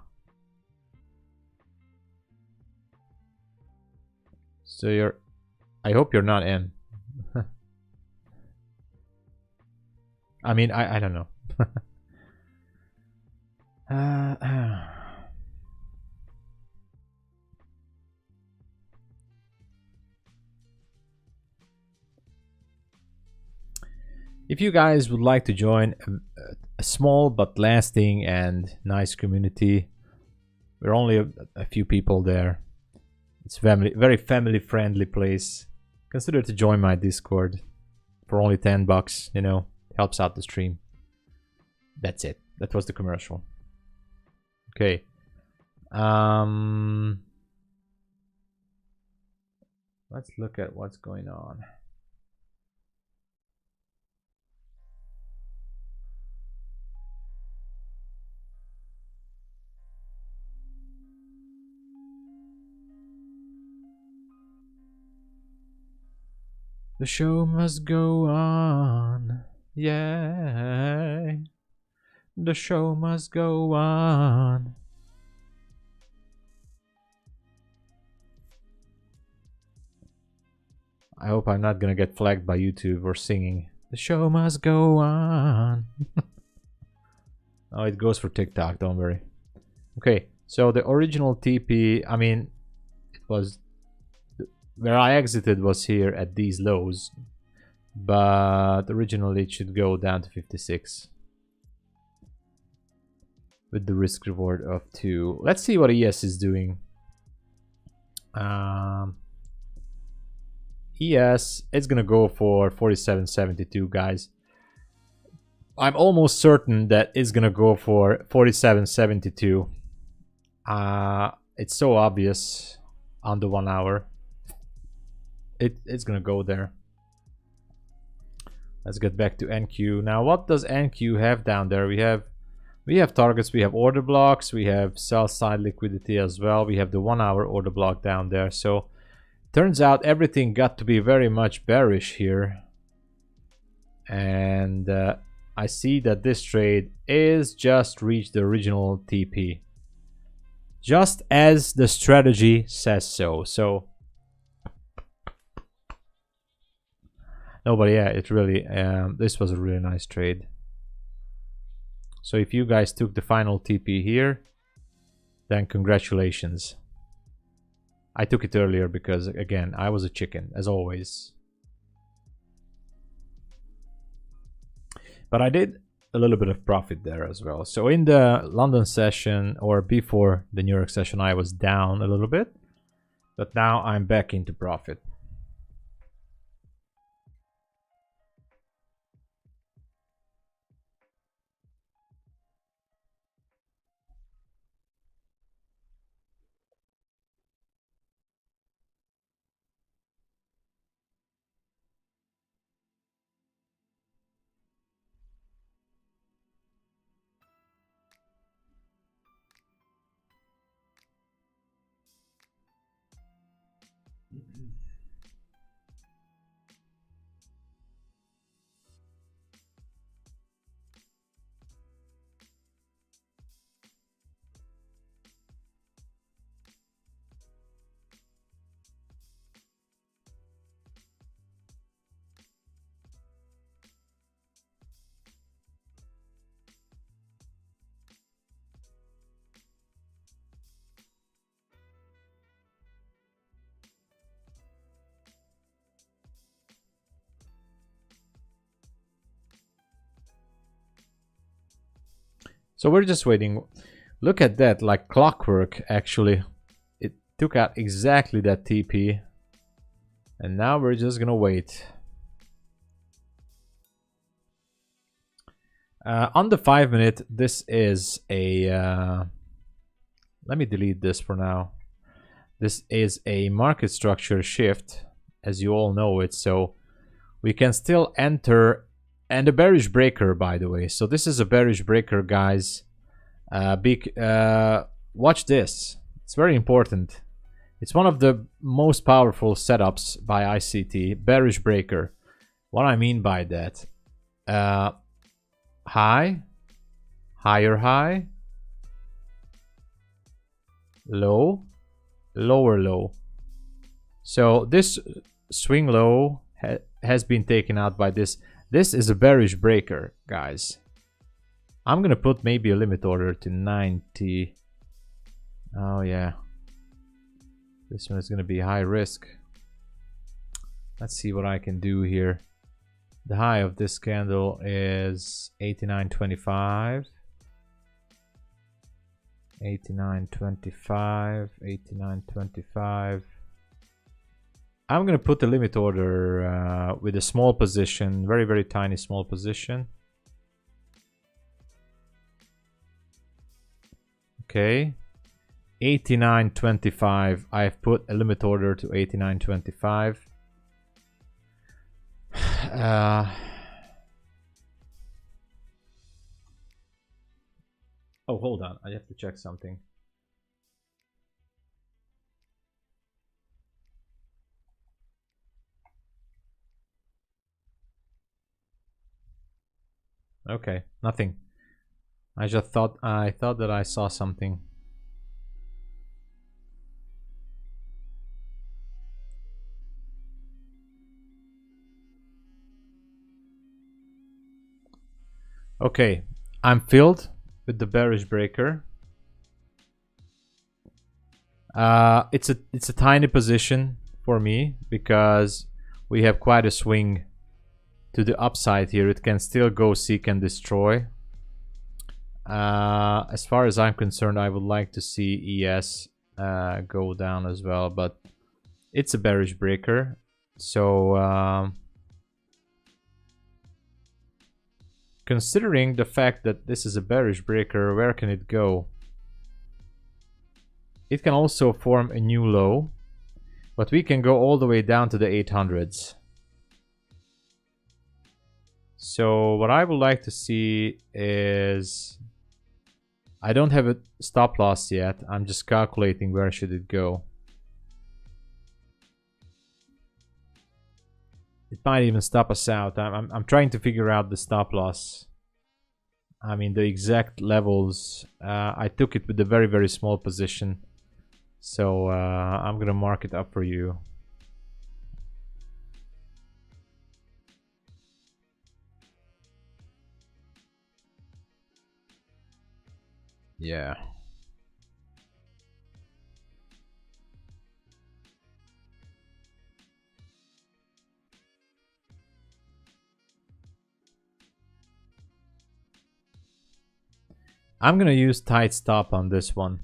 So I hope you're not in. I mean, I don't know. If you guys would like to join a small but lasting and nice community, we're only a few people there. It's very family friendly place. Consider to join my Discord for only $10. You know, helps out the stream. That's it. That was the commercial. Okay. Let's look at what's going on. The show must go on. Yay. The show must go on. I hope I'm not gonna get flagged by YouTube for singing. The show must go on. Oh, it goes for TikTok, don't worry. Okay, so the original TP, I mean, it was... Where I exited was here at these lows. But originally it should go down to 56. With the risk reward of 2. Let's see what ES is doing. ES, it's gonna go for 47.72, guys. I'm almost certain that it's gonna go for 47.72. It's so obvious on the 1 hour. It's gonna go there. Let's get back to NQ. Now, what does NQ have down there? We have targets, we have order blocks, we have sell side liquidity as well. We have the 1 hour order block down there. So turns out everything got to be very much bearish here. And I see that this trade is just reached the original TP. Just as the strategy says so. So no, but yeah, it really, this was a really nice trade. So if you guys took the final TP here, then congratulations. I took it earlier because, again, I was a chicken, as always. But I did a little bit of profit there as well. So in the London session, or before the New York session, I was down a little bit. But now I'm back into profit. So we're just waiting. Look at that, like clockwork, actually. It took out exactly that TP. And now we're just gonna wait. On the 5 minute, this is a... let me delete this for now. This is a market structure shift, as you all know it. So we can still enter... And a bearish breaker, by the way. So this is a bearish breaker, guys. Watch this. It's very important. It's one of the most powerful setups by ICT. Bearish breaker. What I mean by that. High. Higher high. Low. Lower low. So this swing low has been taken out by this This is a bearish breaker, guys. I'm gonna put maybe a limit order to 90. Oh yeah. This one is gonna be high risk. Let's see what I can do here. The high of this candle is 89.25. 89.25, 89.25. I'm gonna put the limit order with a small position, very, very tiny small position. Okay, 89.25. I've put a limit order to 89.25. Oh, hold on. I have to check something. Okay, nothing. I thought that I saw something. Okay, I'm filled with the bearish breaker. It's a tiny position for me because we have quite a swing to the upside here. It can still go seek and destroy. As far as I'm concerned, I would like to see ES go down as well, but it's a bearish breaker. So considering the fact that this is a bearish breaker, where can it go? It can also form a new low, but we can go all the way down to the 800s. So what I would like to see is, I don't have a stop loss yet. I'm just calculating where should it go. It might even stop us out. I'm trying to figure out the stop loss. I mean the exact levels. I took it with a very, very small position. So I'm gonna mark it up for you. Yeah. I'm gonna use tight stop on this one.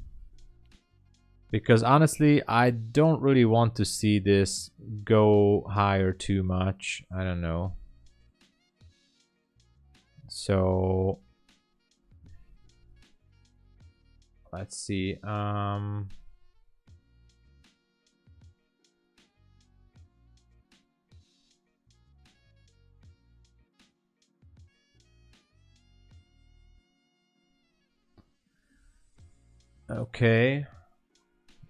Because honestly, I don't really want to see this go higher too much. I don't know. So let's see. Okay.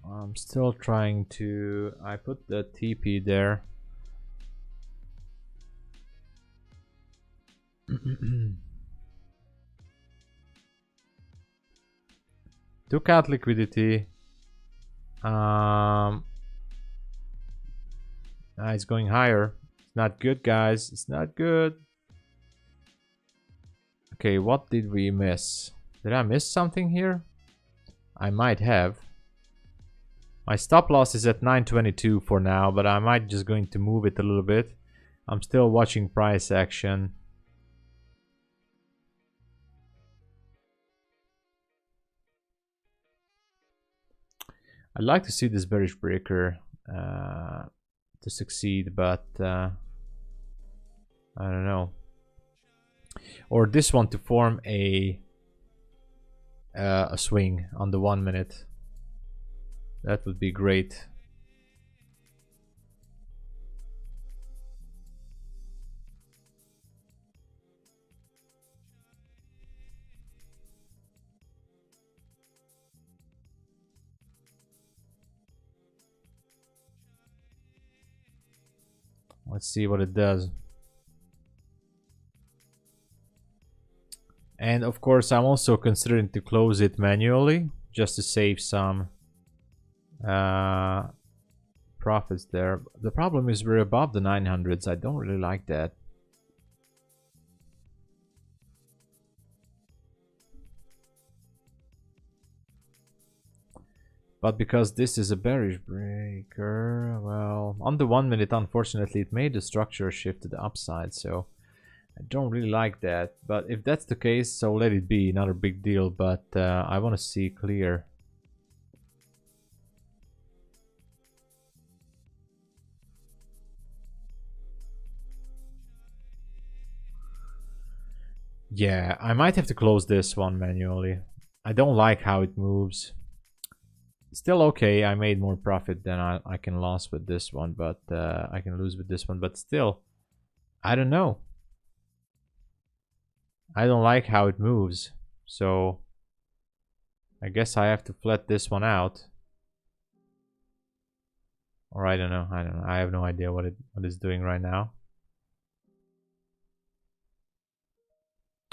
I'm still trying to... I put the TP there. Took out liquidity. It's going higher. It's not good, guys. It's not good. Okay, what did we miss? Did I miss something here? I might have. My stop loss is at 922 for now, but I might just going to move it a little bit. I'm still watching price action. I'd like to see this bearish breaker to succeed, but I don't know. Or this one to form a swing on the 1 minute. That would be great. Let's see what it does. And of course, I'm also considering to close it manually just to save some profits there. The problem is we're above the 900s. I don't really like that. But because this is a bearish breaker, well, on the 1 minute, unfortunately, it made the structure shift to the upside, so I don't really like that. But if that's the case, so let it be, not a big deal, but I want to see clear. Yeah, I might have to close this one manually. I don't like how it moves. Still okay, I made more profit than I can lose with this one, but I can lose with this one, but still, I don't know. I don't like how it moves, so I guess I have to flat this one out. Or I don't know, I have no idea what it's doing right now.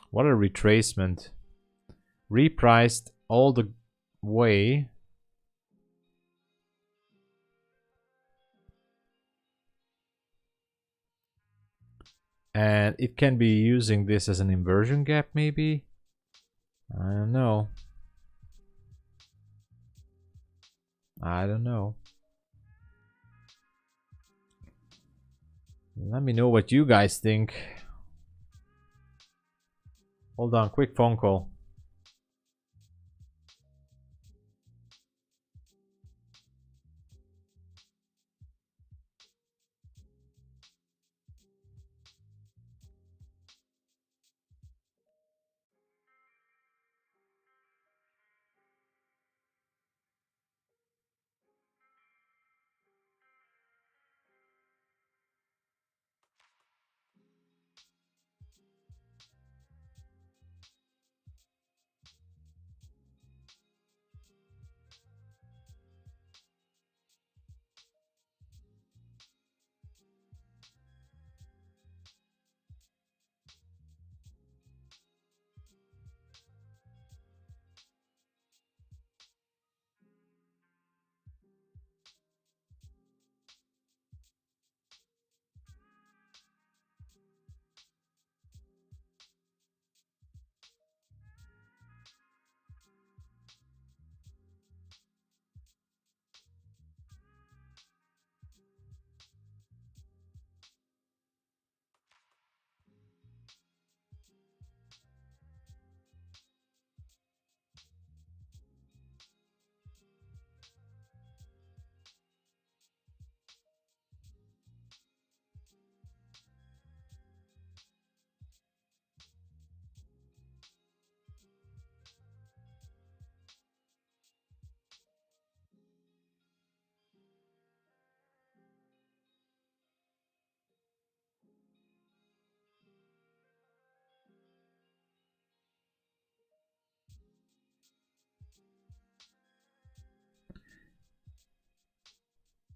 What a retracement. Repriced all the way. And it can be using this as an inversion gap, maybe? I don't know. I don't know. Let me know what you guys think. Hold on, quick phone call.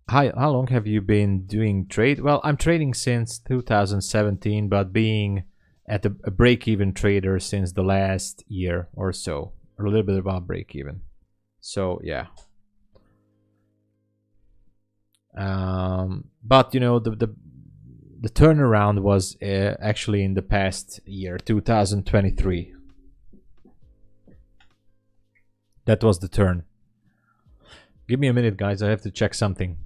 How long have you been doing trade? Well, I'm trading since 2017, but being at a break-even trader since the last year or so, or a little bit above break-even. So yeah. But you know the turnaround was actually in the past year, 2023. That was the turn. Give me a minute, guys. I have to check something.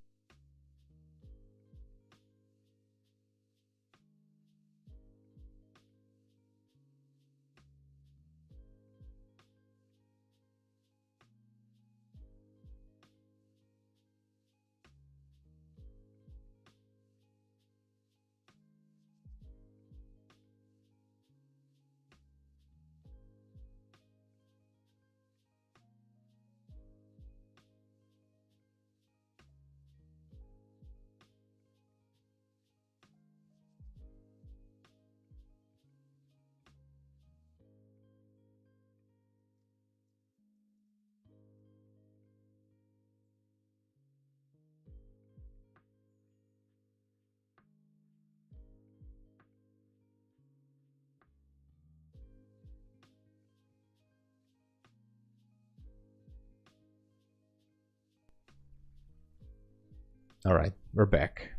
All right, we're back.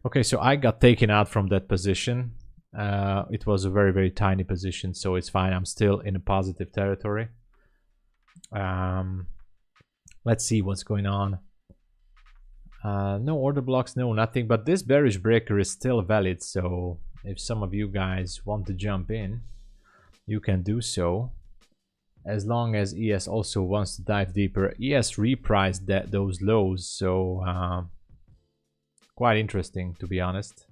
Okay, so I got taken out from that position. It was a very, very tiny position, so it's fine. I'm still in a positive territory. Let's see what's going on. No order blocks, no nothing, but this bearish breaker is still valid, so if some of you guys want to jump in, you can do so. As long as ES also wants to dive deeper. ES repriced those lows, so quite interesting, to be honest.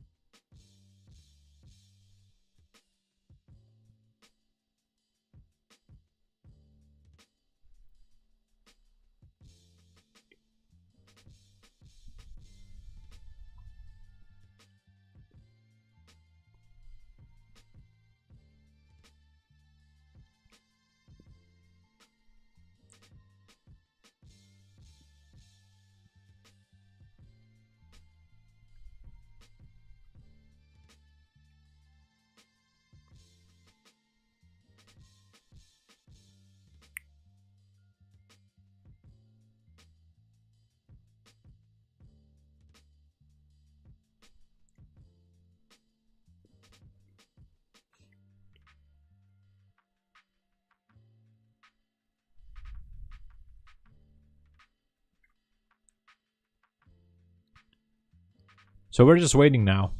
So we're just waiting now,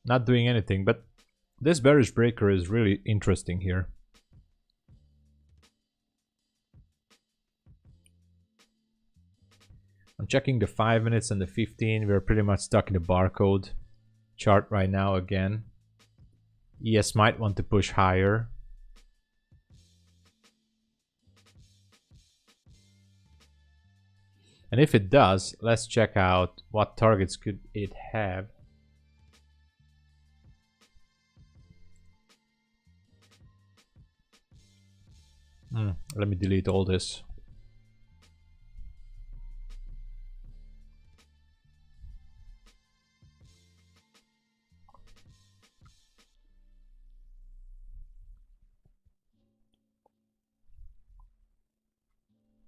not doing anything, but this bearish breaker is really interesting here. I'm checking the 5 minutes and the 15. We're pretty much stuck in the barcode chart right now again. ES might want to push higher. And if it does, let's check out what targets could it have. Let me delete all this.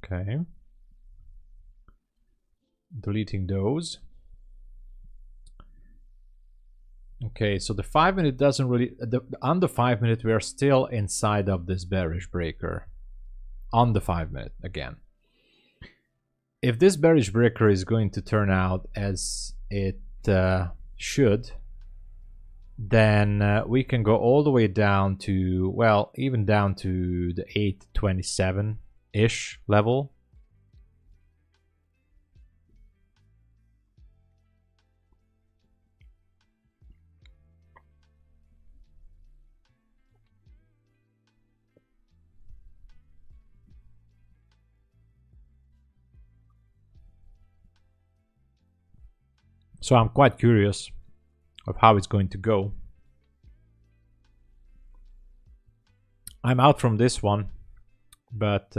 Okay. Deleting those. Okay, so the 5 minute doesn't really... on the 5 minute, we are still inside of this bearish breaker. On the 5 minute, again. If this bearish breaker is going to turn out as it should, then we can go all the way down to, well, even down to the 827-ish level. So I'm quite curious of how it's going to go. I'm out from this one, but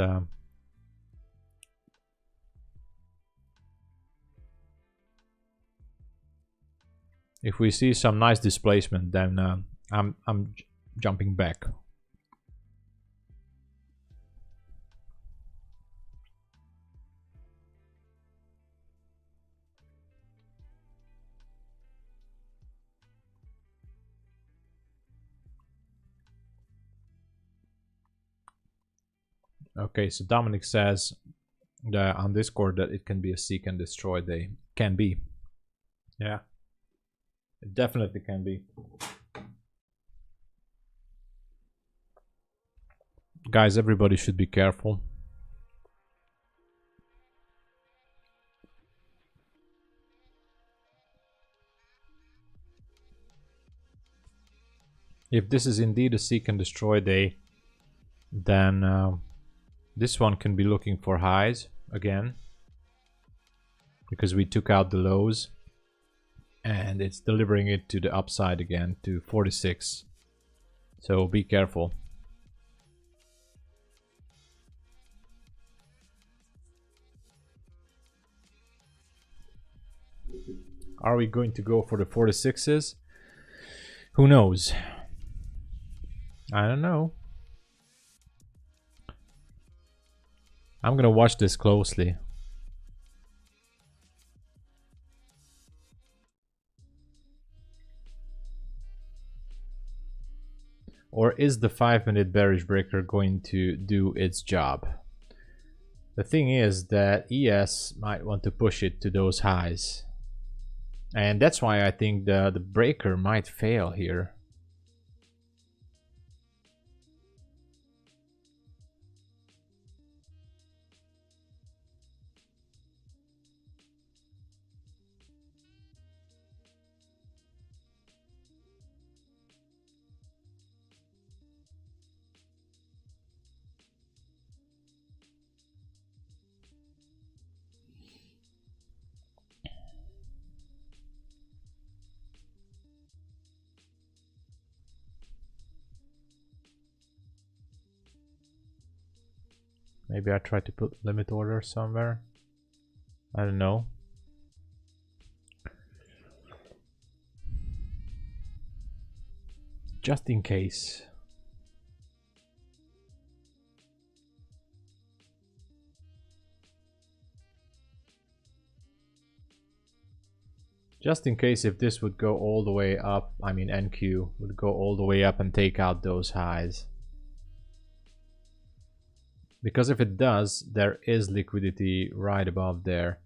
if we see some nice displacement, then I'm jumping back. Okay, so Dominic says on Discord that it can be a seek and destroy day. Can be. Yeah. It definitely can be. Guys, everybody should be careful. If this is indeed a seek and destroy day, then this one can be looking for highs again, because we took out the lows and it's delivering it to the upside again to 46. So be careful. Are we going to go for the 46s? Who knows? I don't know. I'm gonna watch this closely. Or is the 5-minute bearish breaker going to do its job? The thing is that ES might want to push it to those highs. And that's why I think the breaker might fail here. Maybe I try to put limit order somewhere. I don't know. Just in case. Just in case if this would go all the way up, I mean NQ would go all the way up and take out those highs. Because if it does, there is liquidity right above there.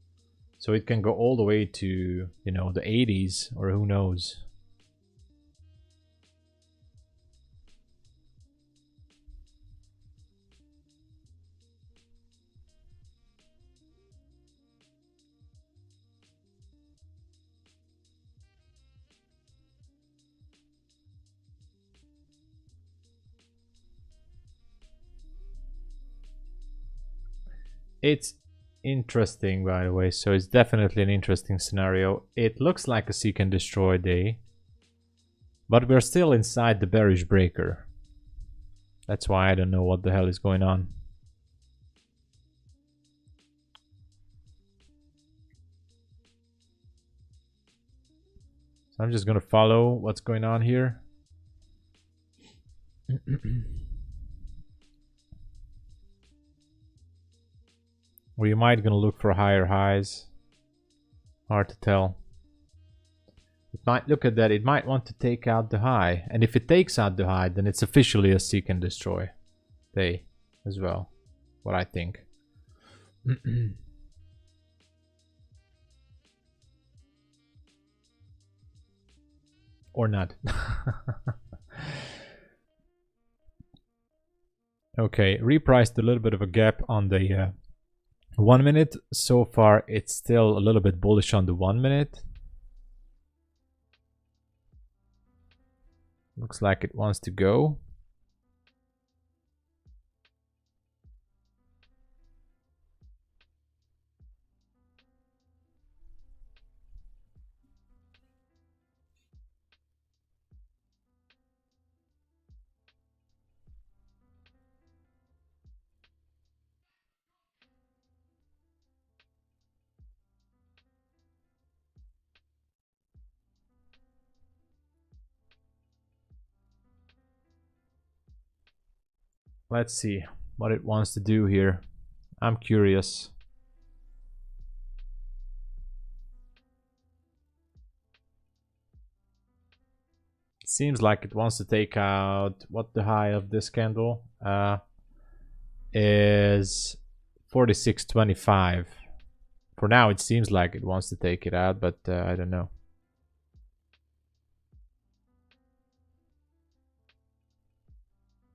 So it can go all the way to, you know, the 80s or who knows. It's interesting, by the way, so it's definitely an interesting scenario. It looks like a seek and destroy day, but we're still inside the bearish breaker. That's why I don't know what the hell is going on. So I'm just gonna follow what's going on here. We might gonna look for higher highs. Hard to tell. It might look at that, it might want to take out the high. And if it takes out the high, then it's officially a seek and destroy day as well. What I think. Or not. Okay, repriced a little bit of a gap on the 1 minute. So far it's still a little bit bullish on the 1 minute. Looks like it wants to go. Let's see what it wants to do here. I'm curious. It seems like it wants to take out what the high of this candle is 46.25. For now it seems like it wants to take it out, but I don't know.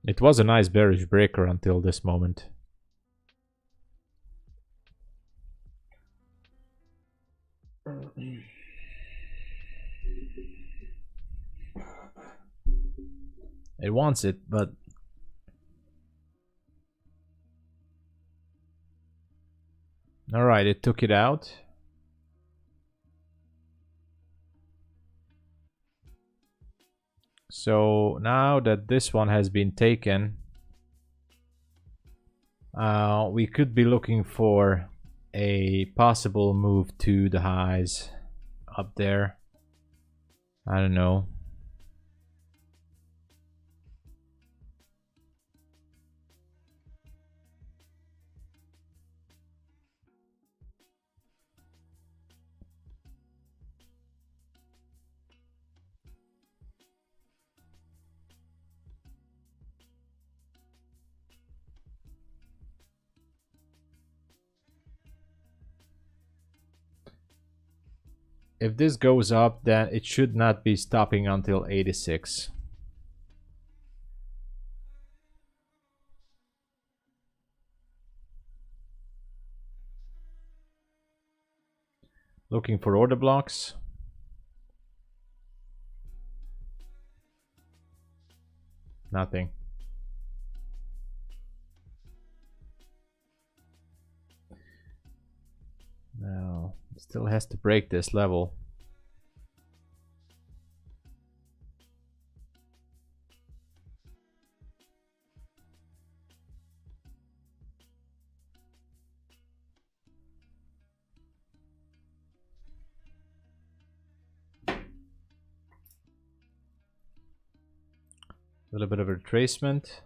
It was a nice bearish breaker until this moment. It wants it, but all right, it took it out. So now that this one has been taken, we could be looking for a possible move to the highs up there. I don't know. if this goes up, then it should not be stopping until 86. Looking for order blocks. Nothing. No, it still has to break this level. A little bit of retracement.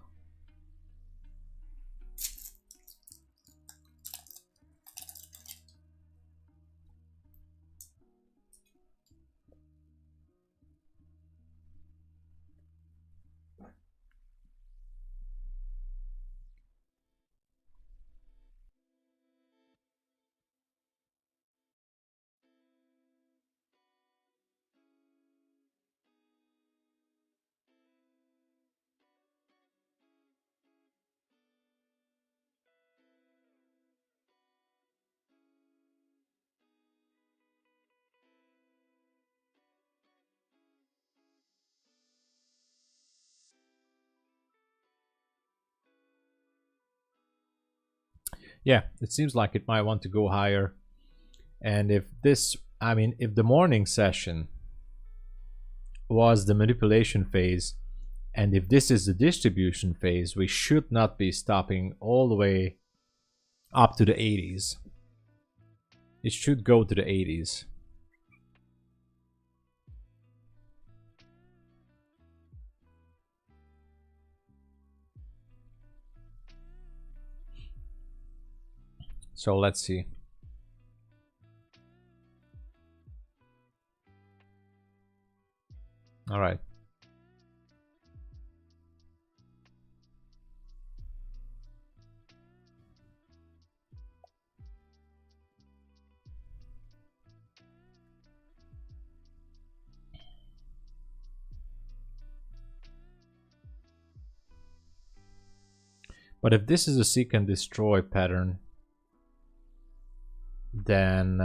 Yeah, it seems like it might want to go higher. And if this, I mean, if the morning session was the manipulation phase, and if this is the distribution phase, we should not be stopping all the way up to the 80s. It should go to the 80s. So let's see. All right. But if this is a seek and destroy pattern, then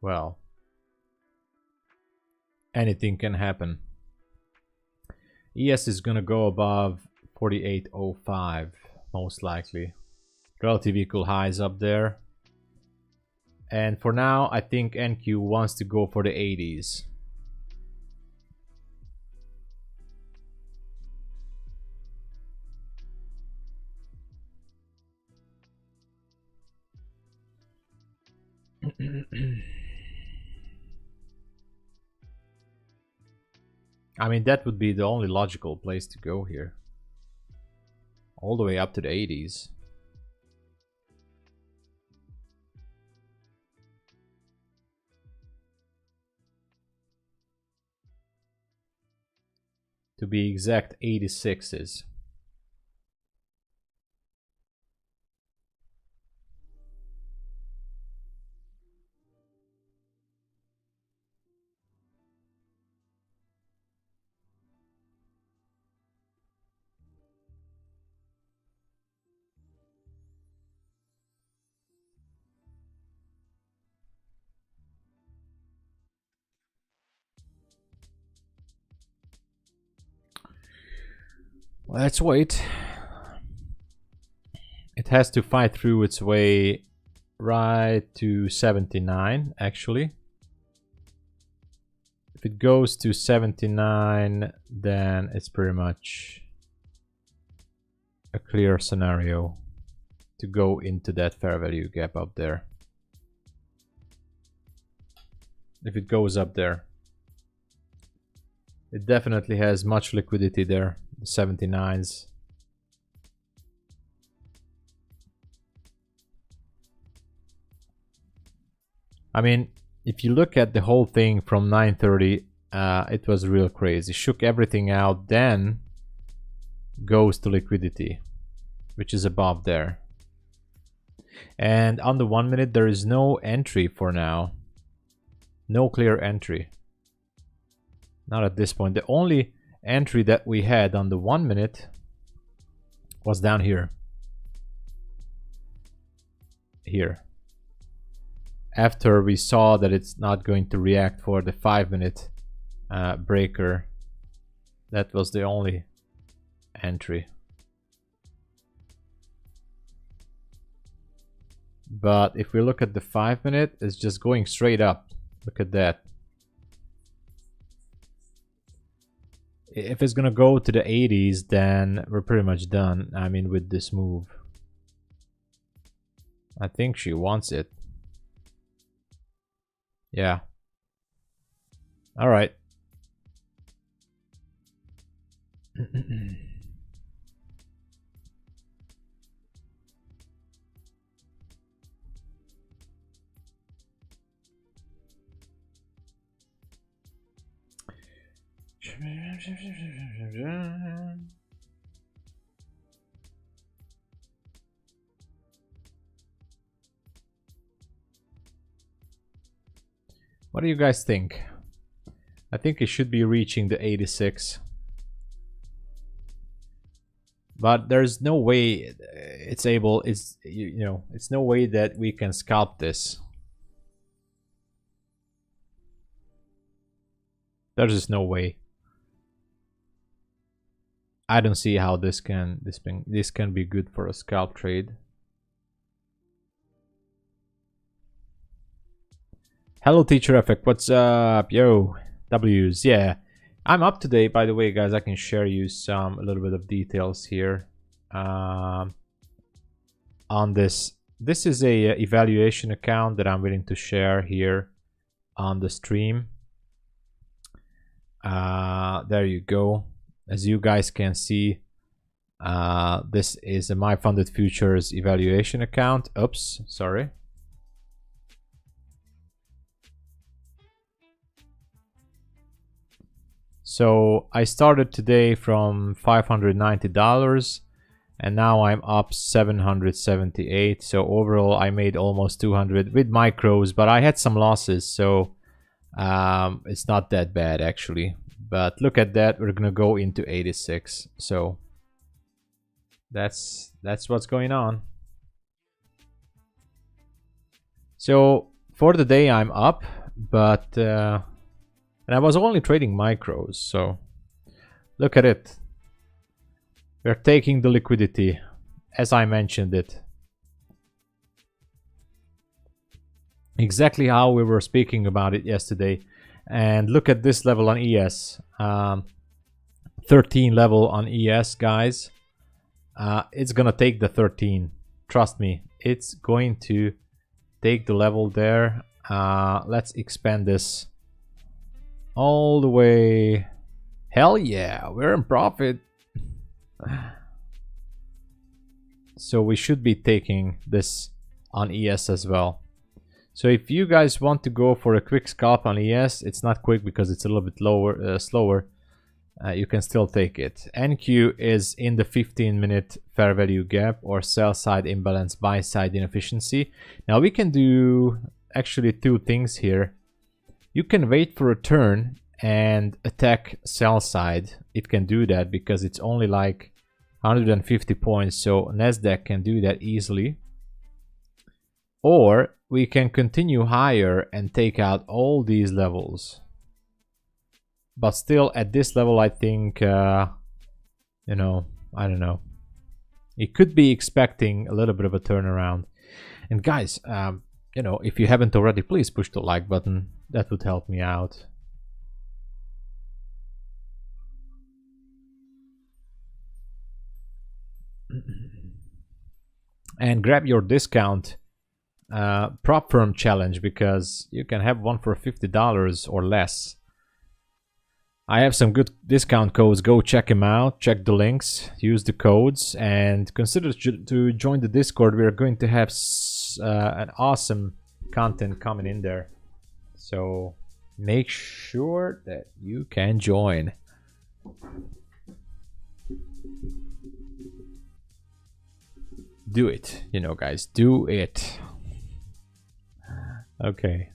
well, anything can happen. ES is gonna go above 48.05 most likely. Relative equal highs up there. And for now, I think NQ wants to go for the 80s. I mean, that would be the only logical place to go here. All the way up to the 80s. To be exact, 86s. Let's wait. It has to fight through its way right to 79, actually. If it goes to 79, then it's pretty much a clear scenario to go into that fair value gap up there. If it goes up there. It definitely has much liquidity there, the 79s. I mean, if you look at the whole thing from 9:30, it was real crazy. Shook everything out, then goes to liquidity, which is above there. And on the 1 minute, there is no entry for now. No clear entry. Not at this point. The only entry that we had on the 1 minute was down here. Here. After we saw that it's not going to react for the 5 minute breaker. That was the only entry. But if we look at the 5 minute, it's just going straight up. Look at that. If it's gonna go to the 80s, then we're pretty much done. I mean, with this move. I think she wants it. Yeah. All right. What do you guys think? I think it should be reaching the 86. But there's no way it's able, it's, you know, it's no way that we can scalp this. There's just no way. I don't see how this can be good for a scalp trade. Hello Teacher Effect, what's up? Yo, W's, yeah. I'm up to date, by the way, guys. I can share you a little bit of details here on this. This is a evaluation account that I'm willing to share here on the stream. There you go. As you guys can see, this is a My Funded Futures evaluation account. Oops, sorry. So I started today from $590 and now I'm up $778. So overall I made almost 200 with micros, but I had some losses, so it's not that bad actually. But look at that, we're gonna go into 86. So that's what's going on. So for the day I'm up, but and I was only trading micros, so look at it. We're taking the liquidity as I mentioned it. Exactly how we were speaking about it yesterday. And look at this level on ES. 13 level on ES, guys. It's gonna take the 13. Trust me, it's going to take the level there. Let's expand this all the way. Hell yeah, we're in profit. So we should be taking this on ES as well. So if you guys want to go for a quick scalp on ES, it's not quick because it's a little bit slower. You can still take it. NQ is in the 15-minute fair value gap or sell side imbalance, buy side inefficiency. Now we can do actually two things here. You can wait for a turn and attack sell side. It can do that because it's only like 150 points, so Nasdaq can do that easily. Or we can continue higher and take out all these levels. But still at this level, I think, you know, I don't know. It could be expecting a little bit of a turnaround. And guys, you know, if you haven't already, please push the like button. That would help me out. And grab your discount prop firm challenge, because you can have one for $50 or less. I have some good discount codes. Go check them out, check the links, use the codes, and consider to join the Discord. We are going to have an awesome content coming in there, so make sure that you can join. Do it, you know, guys, do it. Okay.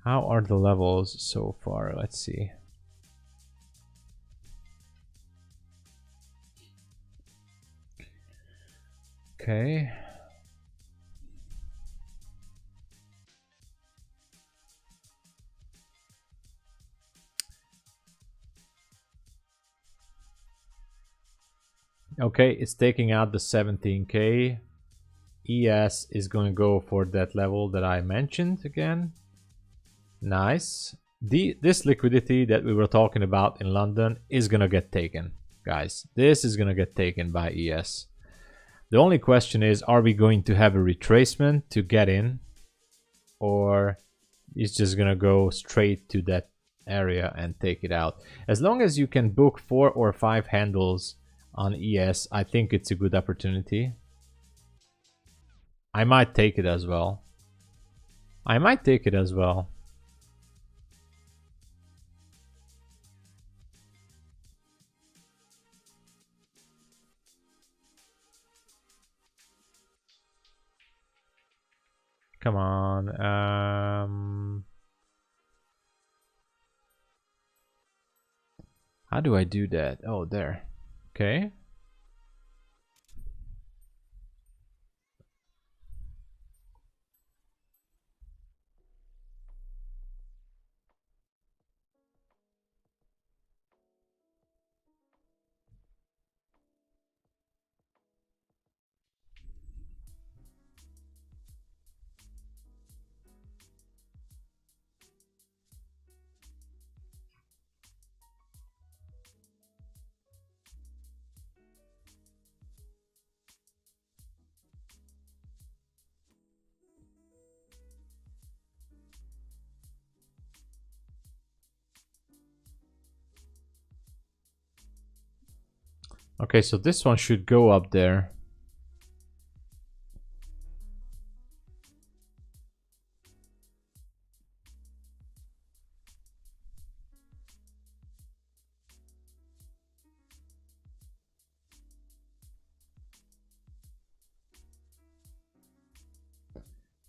How are the levels so far? Let's see. Okay. Okay, it's taking out the 17k. ES is going to go for that level that I mentioned again. Nice. This liquidity that we were talking about in London is going to get taken, guys. This is going to get taken by ES. The only question is, are we going to have a retracement to get in? Or it's just going to go straight to that area and take it out. As long as you can book 4 or 5 handles on ES, I think it's a good opportunity. I might take it as well. I might take it as well. Come on. How do I do that? Oh, there. Okay. Okay, so this one should go up there.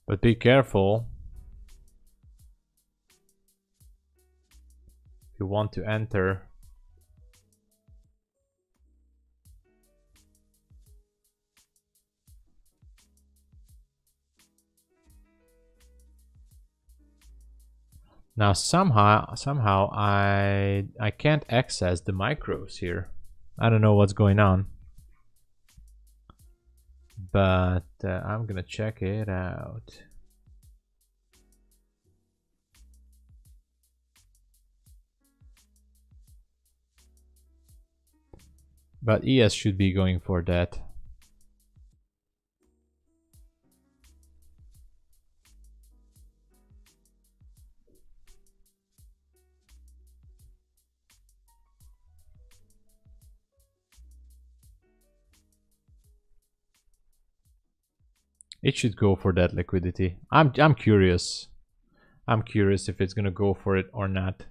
But be careful. If you want to enter. Now somehow I can't access the micros here. I don't know what's going on. But I'm gonna check it out. But ES should be going for that. It should go for that liquidity. I'm curious. I'm curious if it's gonna go for it or not.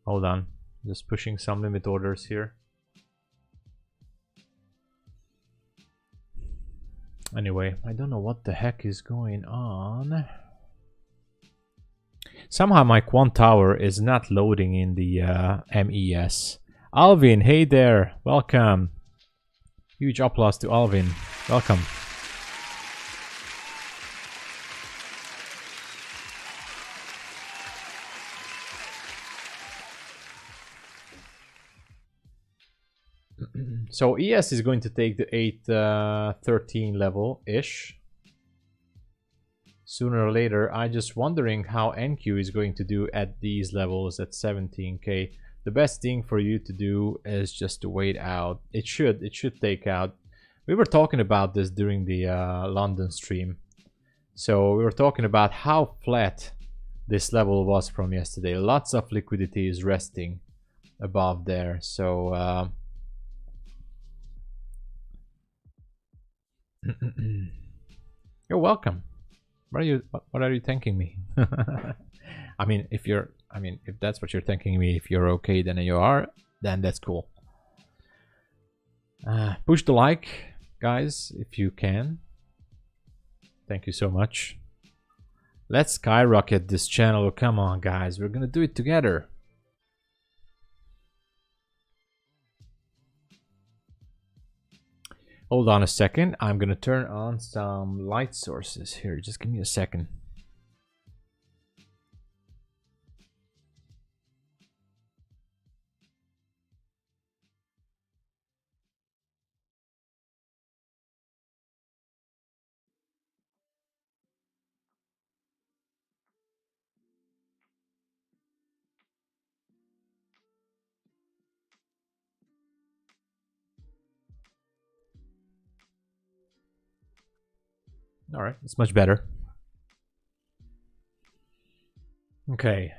Hold on. Just pushing some limit orders here. Anyway, I don't know what the heck is going on. Somehow my quant tower is not loading in the MES. Alvin, hey there, welcome. Huge applause to Alvin, welcome. So ES is going to take the 813 level-ish. Sooner or later, I'm just wondering how NQ is going to do at these levels at 17k. The best thing for you to do is just to wait out. It should take out. We were talking about this during the London stream. So we were talking about how flat this level was from yesterday. Lots of liquidity is resting above there. So You're welcome. What are you thanking me? I mean, if that's what you're thanking me, if you're okay, then you are, then that's cool. Push the like, guys, if you can. Thank you so much. Let's skyrocket this channel. Come on, guys, we're gonna do it together. Hold on a second. I'm gonna turn on some light sources here. Just give me a second. All right, it's much better. Okay.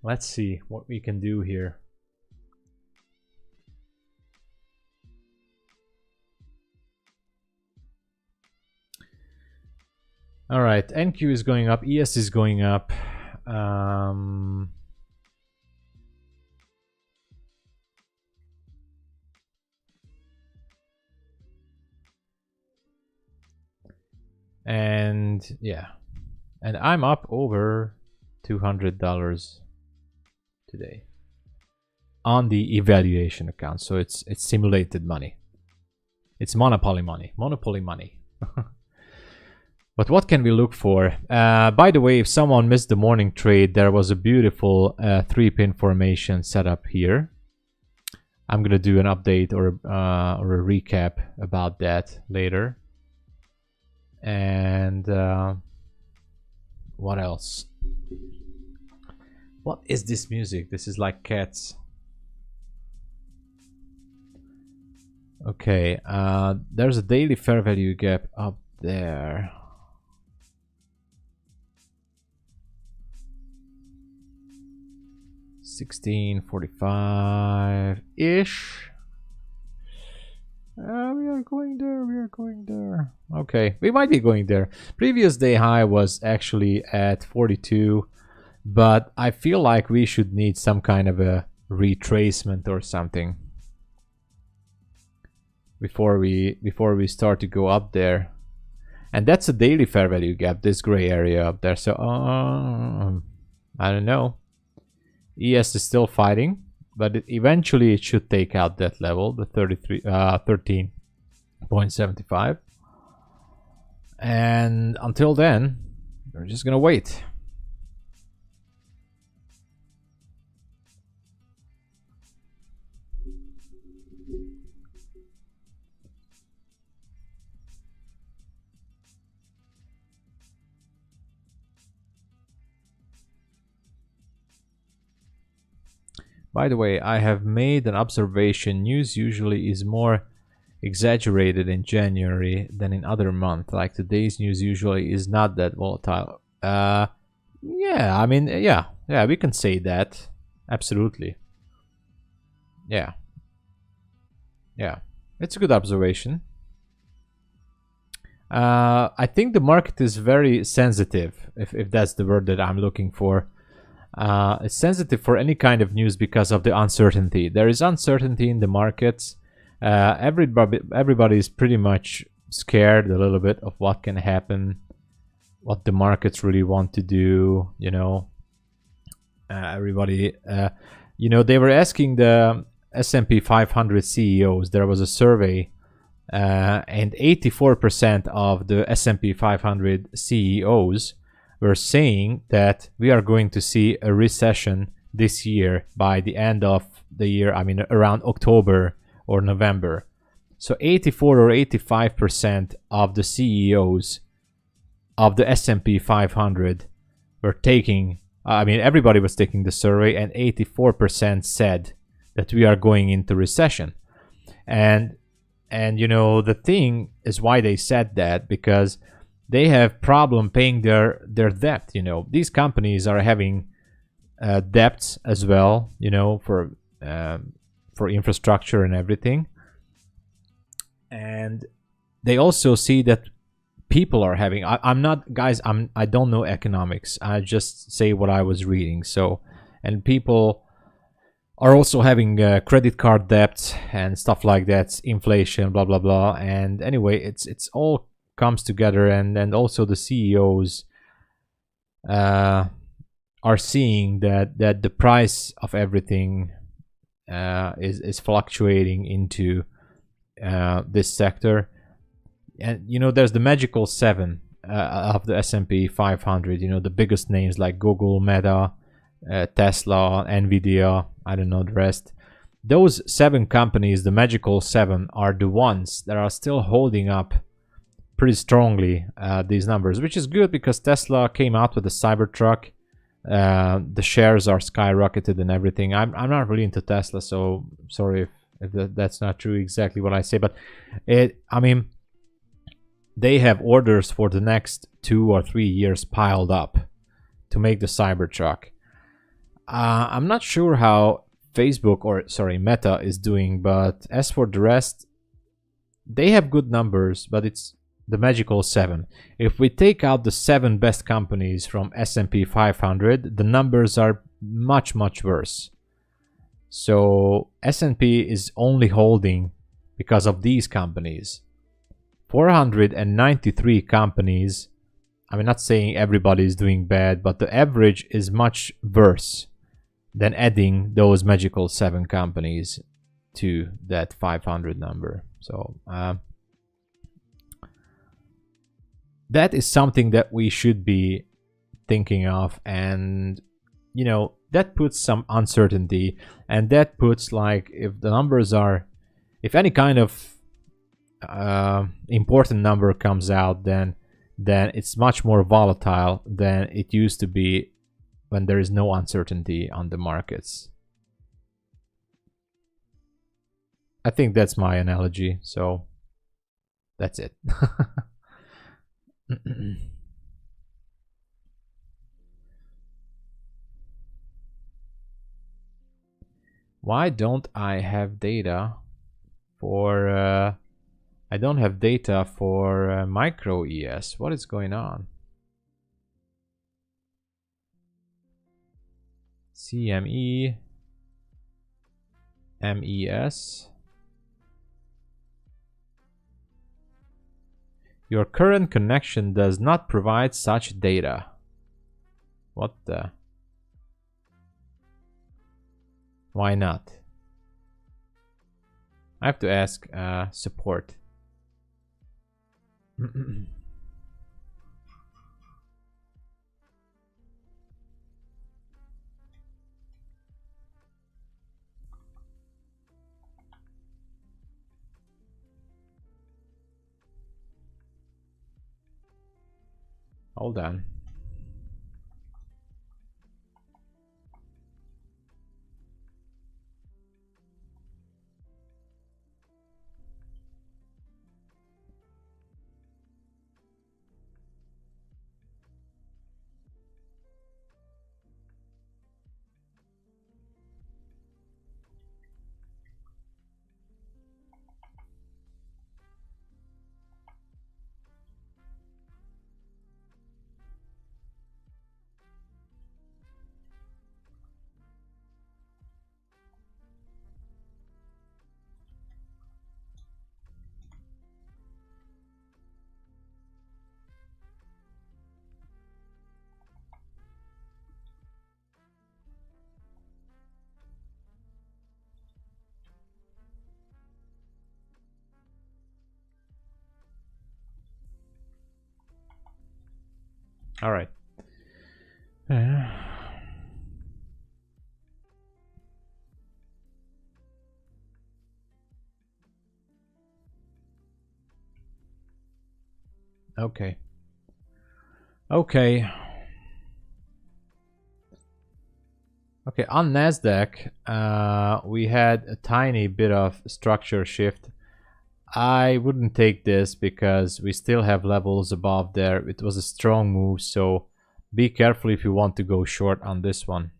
Let's see what we can do here. All right, NQ is going up, ES is going up. And yeah, and I'm up over $200 today on the evaluation account. So it's simulated money. It's monopoly money. But what can we look for? By the way, if someone missed the morning trade, there was a beautiful 3-pin formation set up here. I'm gonna do an update or a recap about that later. And what else? What is this music? This is like cats. Okay, there's a daily fair value gap up there. $16.45-ish. We are going there. Okay, we might be going there. Previous day high was actually at 42, but I feel like we should need some kind of a retracement or something before we start to go up there. And that's a daily fair value gap, this gray area up there. So I don't know. ES is still fighting, but eventually it should take out that level, the 13.75. And until then, we're just gonna wait. By the way, I have made an observation. News usually is more exaggerated in January than in other months. Like today's news usually is not that volatile. Yeah, I mean, yeah, we can say that. Absolutely. Yeah. It's a good observation. I think the market is very sensitive, if that's the word that I'm looking for. It's sensitive for any kind of news because of the uncertainty. There is uncertainty in the markets. Everybody is pretty much scared a little bit of what can happen, what the markets really want to do. You know, everybody. You know, they were asking the S&P 500 CEOs. There was a survey, and 84% of the S&P 500 CEOs were saying that we are going to see a recession this year by the end of the year. I mean, around October or November. So 84 or 85% of the CEOs of the S&P 500 were taking, everybody was taking the survey, and 84% said that we are going into recession. And you know, the thing is why they said that, because they have problem paying their debt. You know, these companies are having debts as well, you know, for infrastructure and everything. and they also see that people are having. I'm not, guys. I don't know economics. I just say what I was reading. So, and people are also having credit card debts and stuff like that, inflation, blah blah blah. And anyway, it's all comes together, and also the CEOs are seeing that the price of everything is fluctuating into this sector. And you know, there's the magical 7 of the S&P 500. You know, the biggest names like Google, Meta, Tesla, Nvidia, I don't know the rest. Those 7 companies, the magical 7, are the ones that are still holding up pretty strongly these numbers, which is good because Tesla came out with the Cybertruck. The shares are skyrocketed and everything. I'm not really into Tesla, so sorry if that's not true exactly what I say, but I mean, they have orders for the next 2 or 3 years piled up to make the Cybertruck. I'm not sure how Facebook, or sorry, Meta is doing, but as for the rest, they have good numbers, but it's the magical 7. If we take out the 7 best companies from S&P 500, the numbers are much worse. So S&P is only holding because of these companies. 493 companies. I'm not saying everybody is doing bad, but the average is much worse than adding those magical 7 companies to that 500 number. So that is something that we should be thinking of, and you know, that puts some uncertainty, and that puts, like, if the numbers are, if any kind of important number comes out, then it's much more volatile than it used to be when there is no uncertainty on the markets. I think that's my analogy, so that's it. Why don't I have data for I don't have data for micro ES? What is going on? CME, MES. Your current connection does not provide such data. What the? Why not? I have to ask support. Hold on. All right. Okay. Okay. Okay, on Nasdaq, we had a tiny bit of structure shift. I wouldn't take this because we still have levels above there. It was a strong move, so be careful if you want to go short on this one.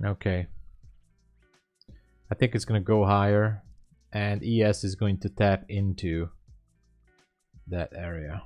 Okay. I think it's going to go higher, and ES is going to tap into that area.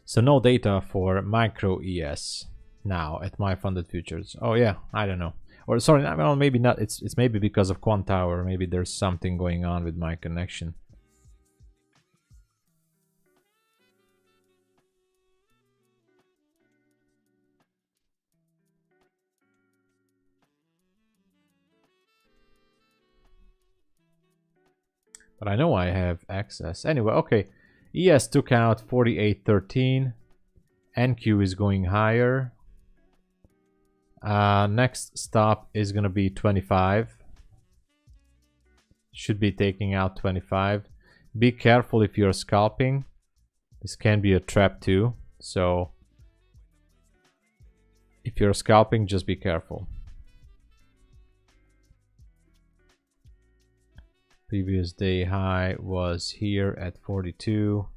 So no data for micro ES now at my funded futures. Oh yeah, I don't know. Or sorry, well maybe not. It's maybe because of Quant Tower. Maybe there's something going on with my connection. But I know I have access. Anyway, okay. ES took out 48.13. NQ is going higher. Next stop is going to be 25. Should be taking out 25. Be careful if you're scalping. This can be a trap too. So if you're scalping, just be careful. Previous day high was here at 42.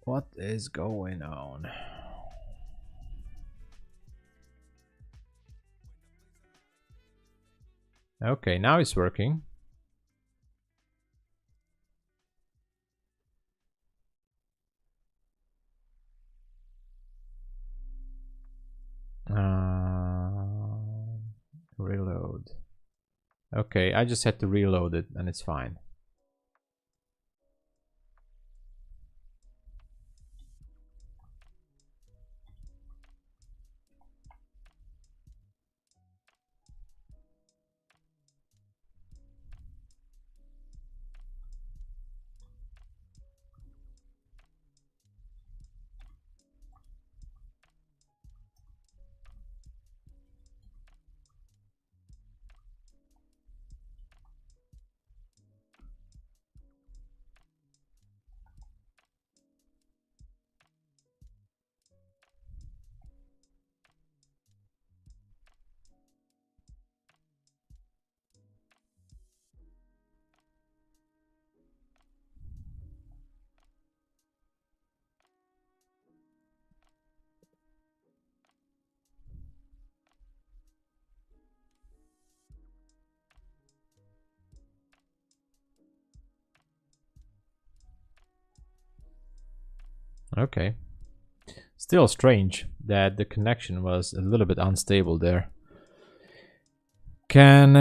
What is going on? Okay, now it's working. Reload. Okay, I just had to reload it and it's fine. Okay. Still strange that the connection was a little bit unstable there. Can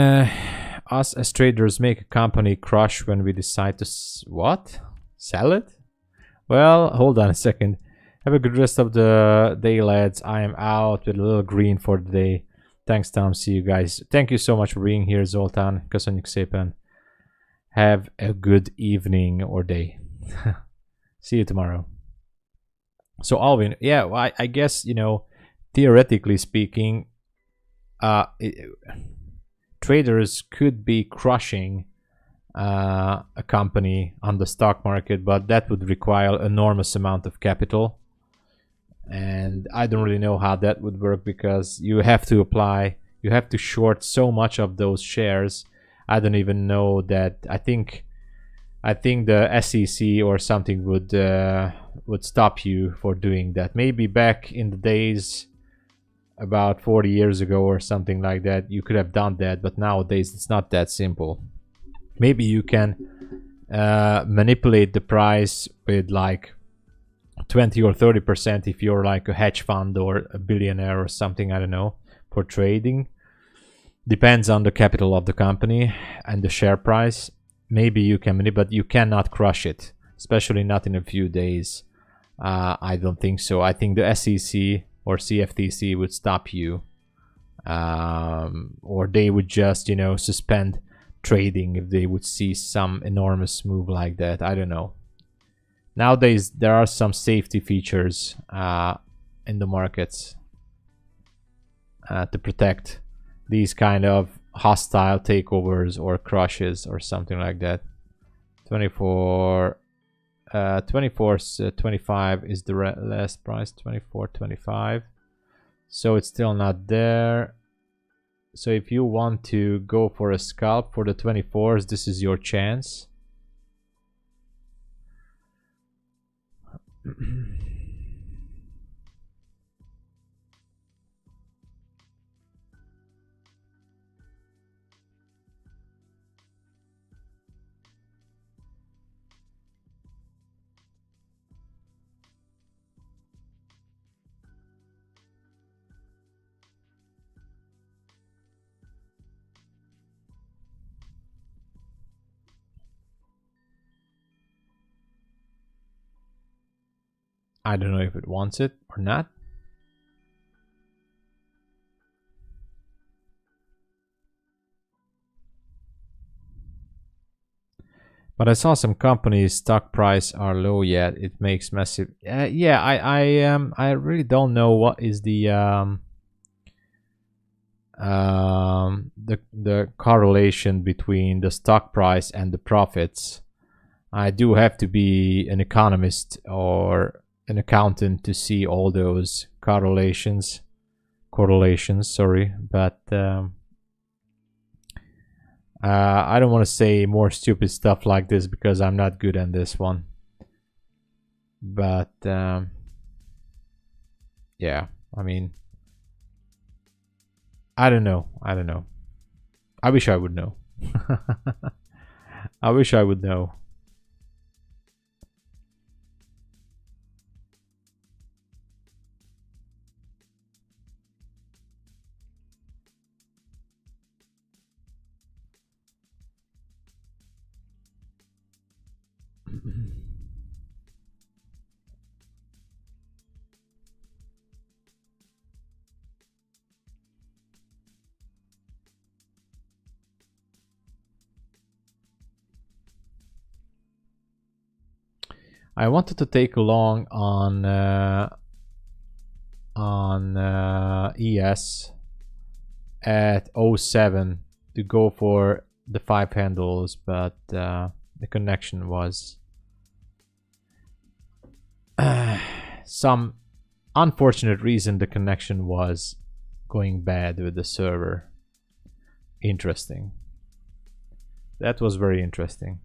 us as traders make a company crush when we decide to what? Sell it? Well, hold on a second. Have a good rest of the day, lads. I am out with a little green for the day. Thanks, Tom. See you guys. Thank you so much for being here, Zoltan. Köszönjük szépen. Have a good evening or day. See you tomorrow. So Alvin, yeah, well, I guess, you know, theoretically speaking, traders could be crushing a company on the stock market, but that would require enormous amount of capital. And I don't really know how that would work because you have to short so much of those shares. I don't even know that. I think the SEC or something would stop you for doing that. Maybe back in the days about 40 years ago or something like that, you could have done that, but nowadays it's not that simple. Maybe you can manipulate the price with like 20 or 30% if you're like a hedge fund or a billionaire or something, I don't know, for trading. Depends on the capital of the company and the share price. Maybe you can manipulate, but you cannot crush it, especially not in a few days. I don't think so. I think the SEC or CFTC would stop you, or they would just, you know, suspend trading if they would see some enormous move like that. I don't know. Nowadays, there are some safety features in the markets to protect these kind of hostile takeovers or crushes or something like that. 24 25 is the last price. 24.25. So it's still not there. So if you want to go for a scalp for the 24s, this is your chance. I don't know if it wants it or not. But I saw some companies stock price are low yet. It makes massive. Yeah, I really don't know what is the correlation between the stock price and the profits. I do have to be an economist or an accountant to see all those correlations, sorry, but I don't want to say more stupid stuff like this because I'm not good at this one. But yeah, I mean, I don't know. I wish I would know. I wish I would know. I wanted to take along on ES at 07 to go for the 5 handles, but the connection was some unfortunate reason. The connection was going bad with the server. Interesting. That was very interesting.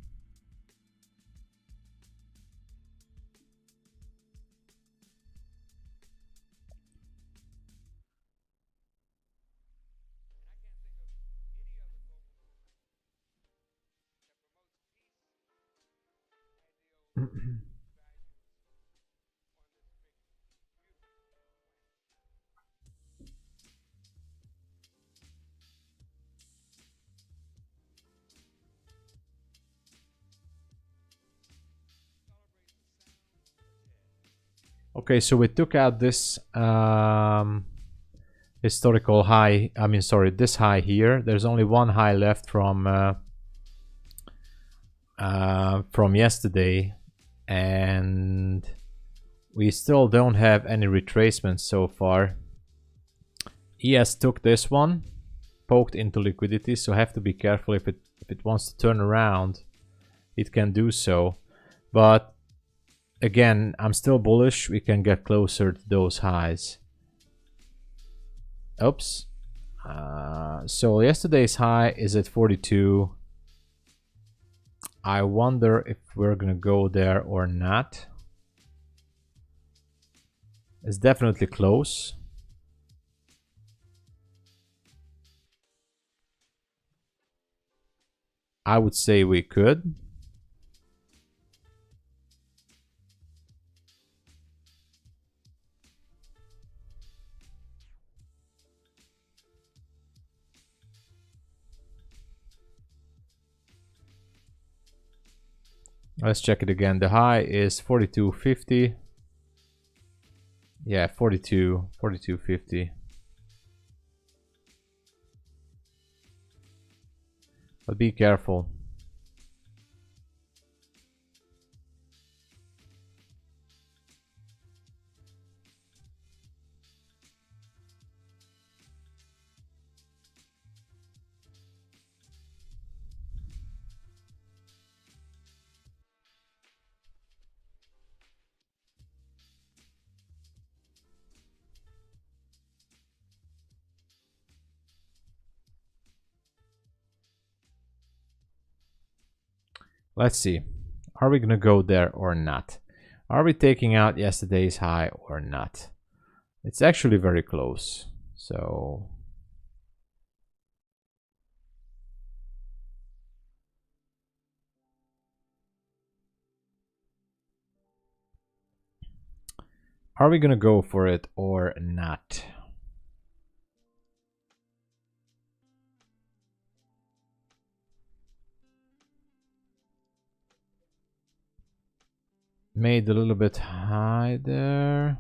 Okay, so we took out this historical high. I mean, sorry, this high here. There's only one high left from yesterday, and we still don't have any retracements so far. ES took this one, poked into liquidity, so have to be careful. If it wants to turn around, it can do so, but again, I'm still bullish. We can get closer to those highs. Oops. So yesterday's high is at 42. I wonder if we're gonna go there or not. It's definitely close. I would say we could. Let's check it again. The high is 42.50. Yeah, 42.50. But be careful. Let's see. Are we gonna go there or not? Are we taking out yesterday's high or not? It's actually very close. So are we gonna go for it or not? Made a little bit high there.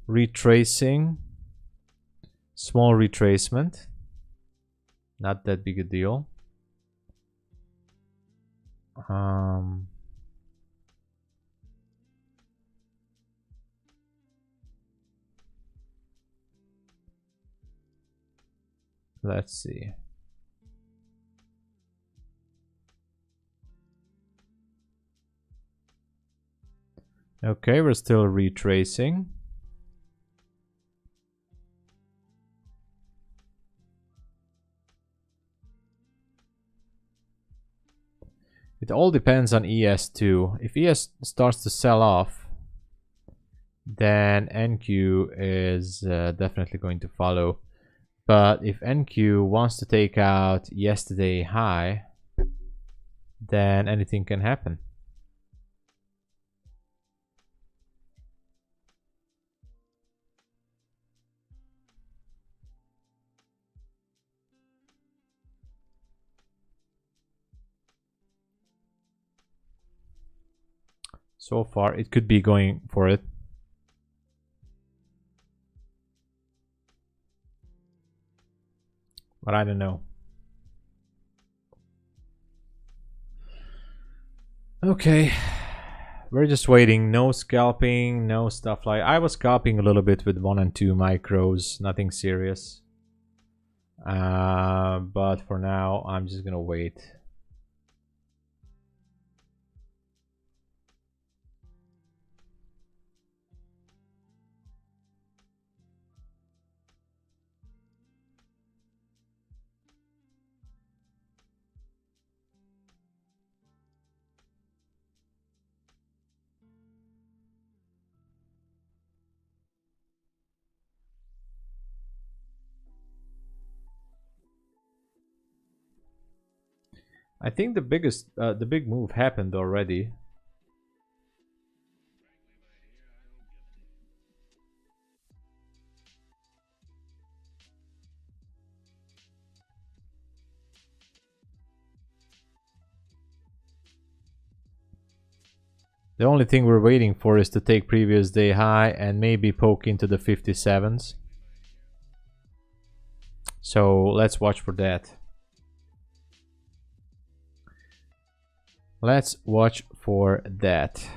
Retracing. Small retracement. Not that big a deal. Let's see. Okay, we're still retracing. It all depends on ES2. If ES starts to sell off, then NQ is definitely going to follow. But if NQ wants to take out yesterday high, then anything can happen. So far, it could be going for it. But I don't know. Okay. We're just waiting. No scalping, no stuff like... I was scalping a little bit with 1 and 2 micros. Nothing serious. But for now, I'm just gonna wait. I think the big move happened already. The only thing we're waiting for is to take previous day high and maybe poke into the 57s. So let's watch for that. Let's watch for that.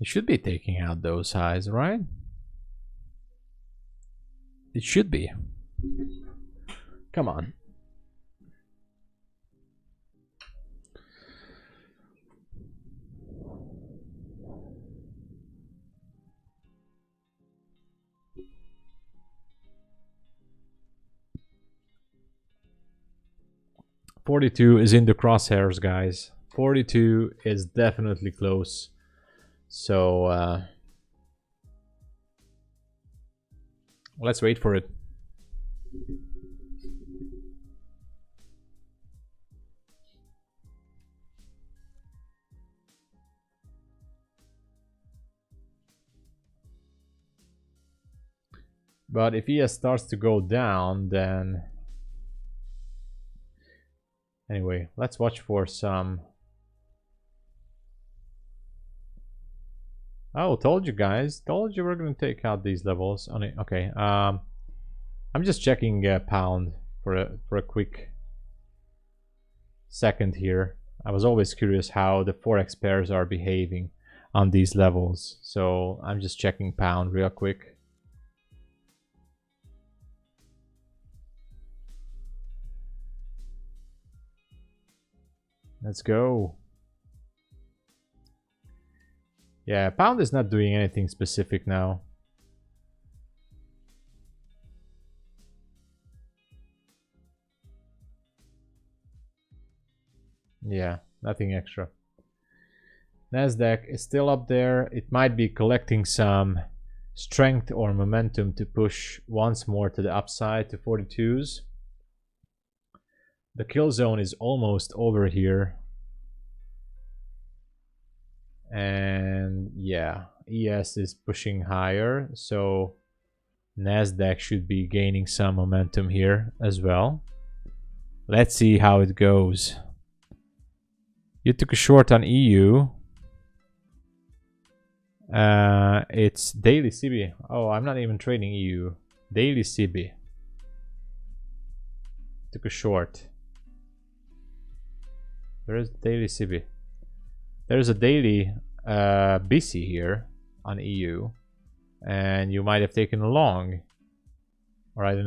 It should be taking out those highs, right? It should be. Come on. $42 is in the crosshairs, guys. 42 is definitely close. So let's wait for it. But if ES starts to go down, then anyway, let's watch for some. Oh, told you guys. Told you we're going to take out these levels. Okay. I'm just checking pound for a quick second here. I was always curious how the forex pairs are behaving. on these levels. So I'm just checking pound real quick. Let's go. Yeah, pound is not doing anything specific now. Yeah, nothing extra. Nasdaq is still up there. It might be collecting some strength or momentum to push once more to the upside to 42s. The kill zone is almost over here. And yeah, ES is pushing higher, so Nasdaq should be gaining some momentum here as well. Let's see how it goes. You took a short on EU. It's daily CB. Oh, I'm not even trading EU. Daily CB. Took a short. Where is daily CB? There's a daily BC here on EU, and you might have taken a long, or I don't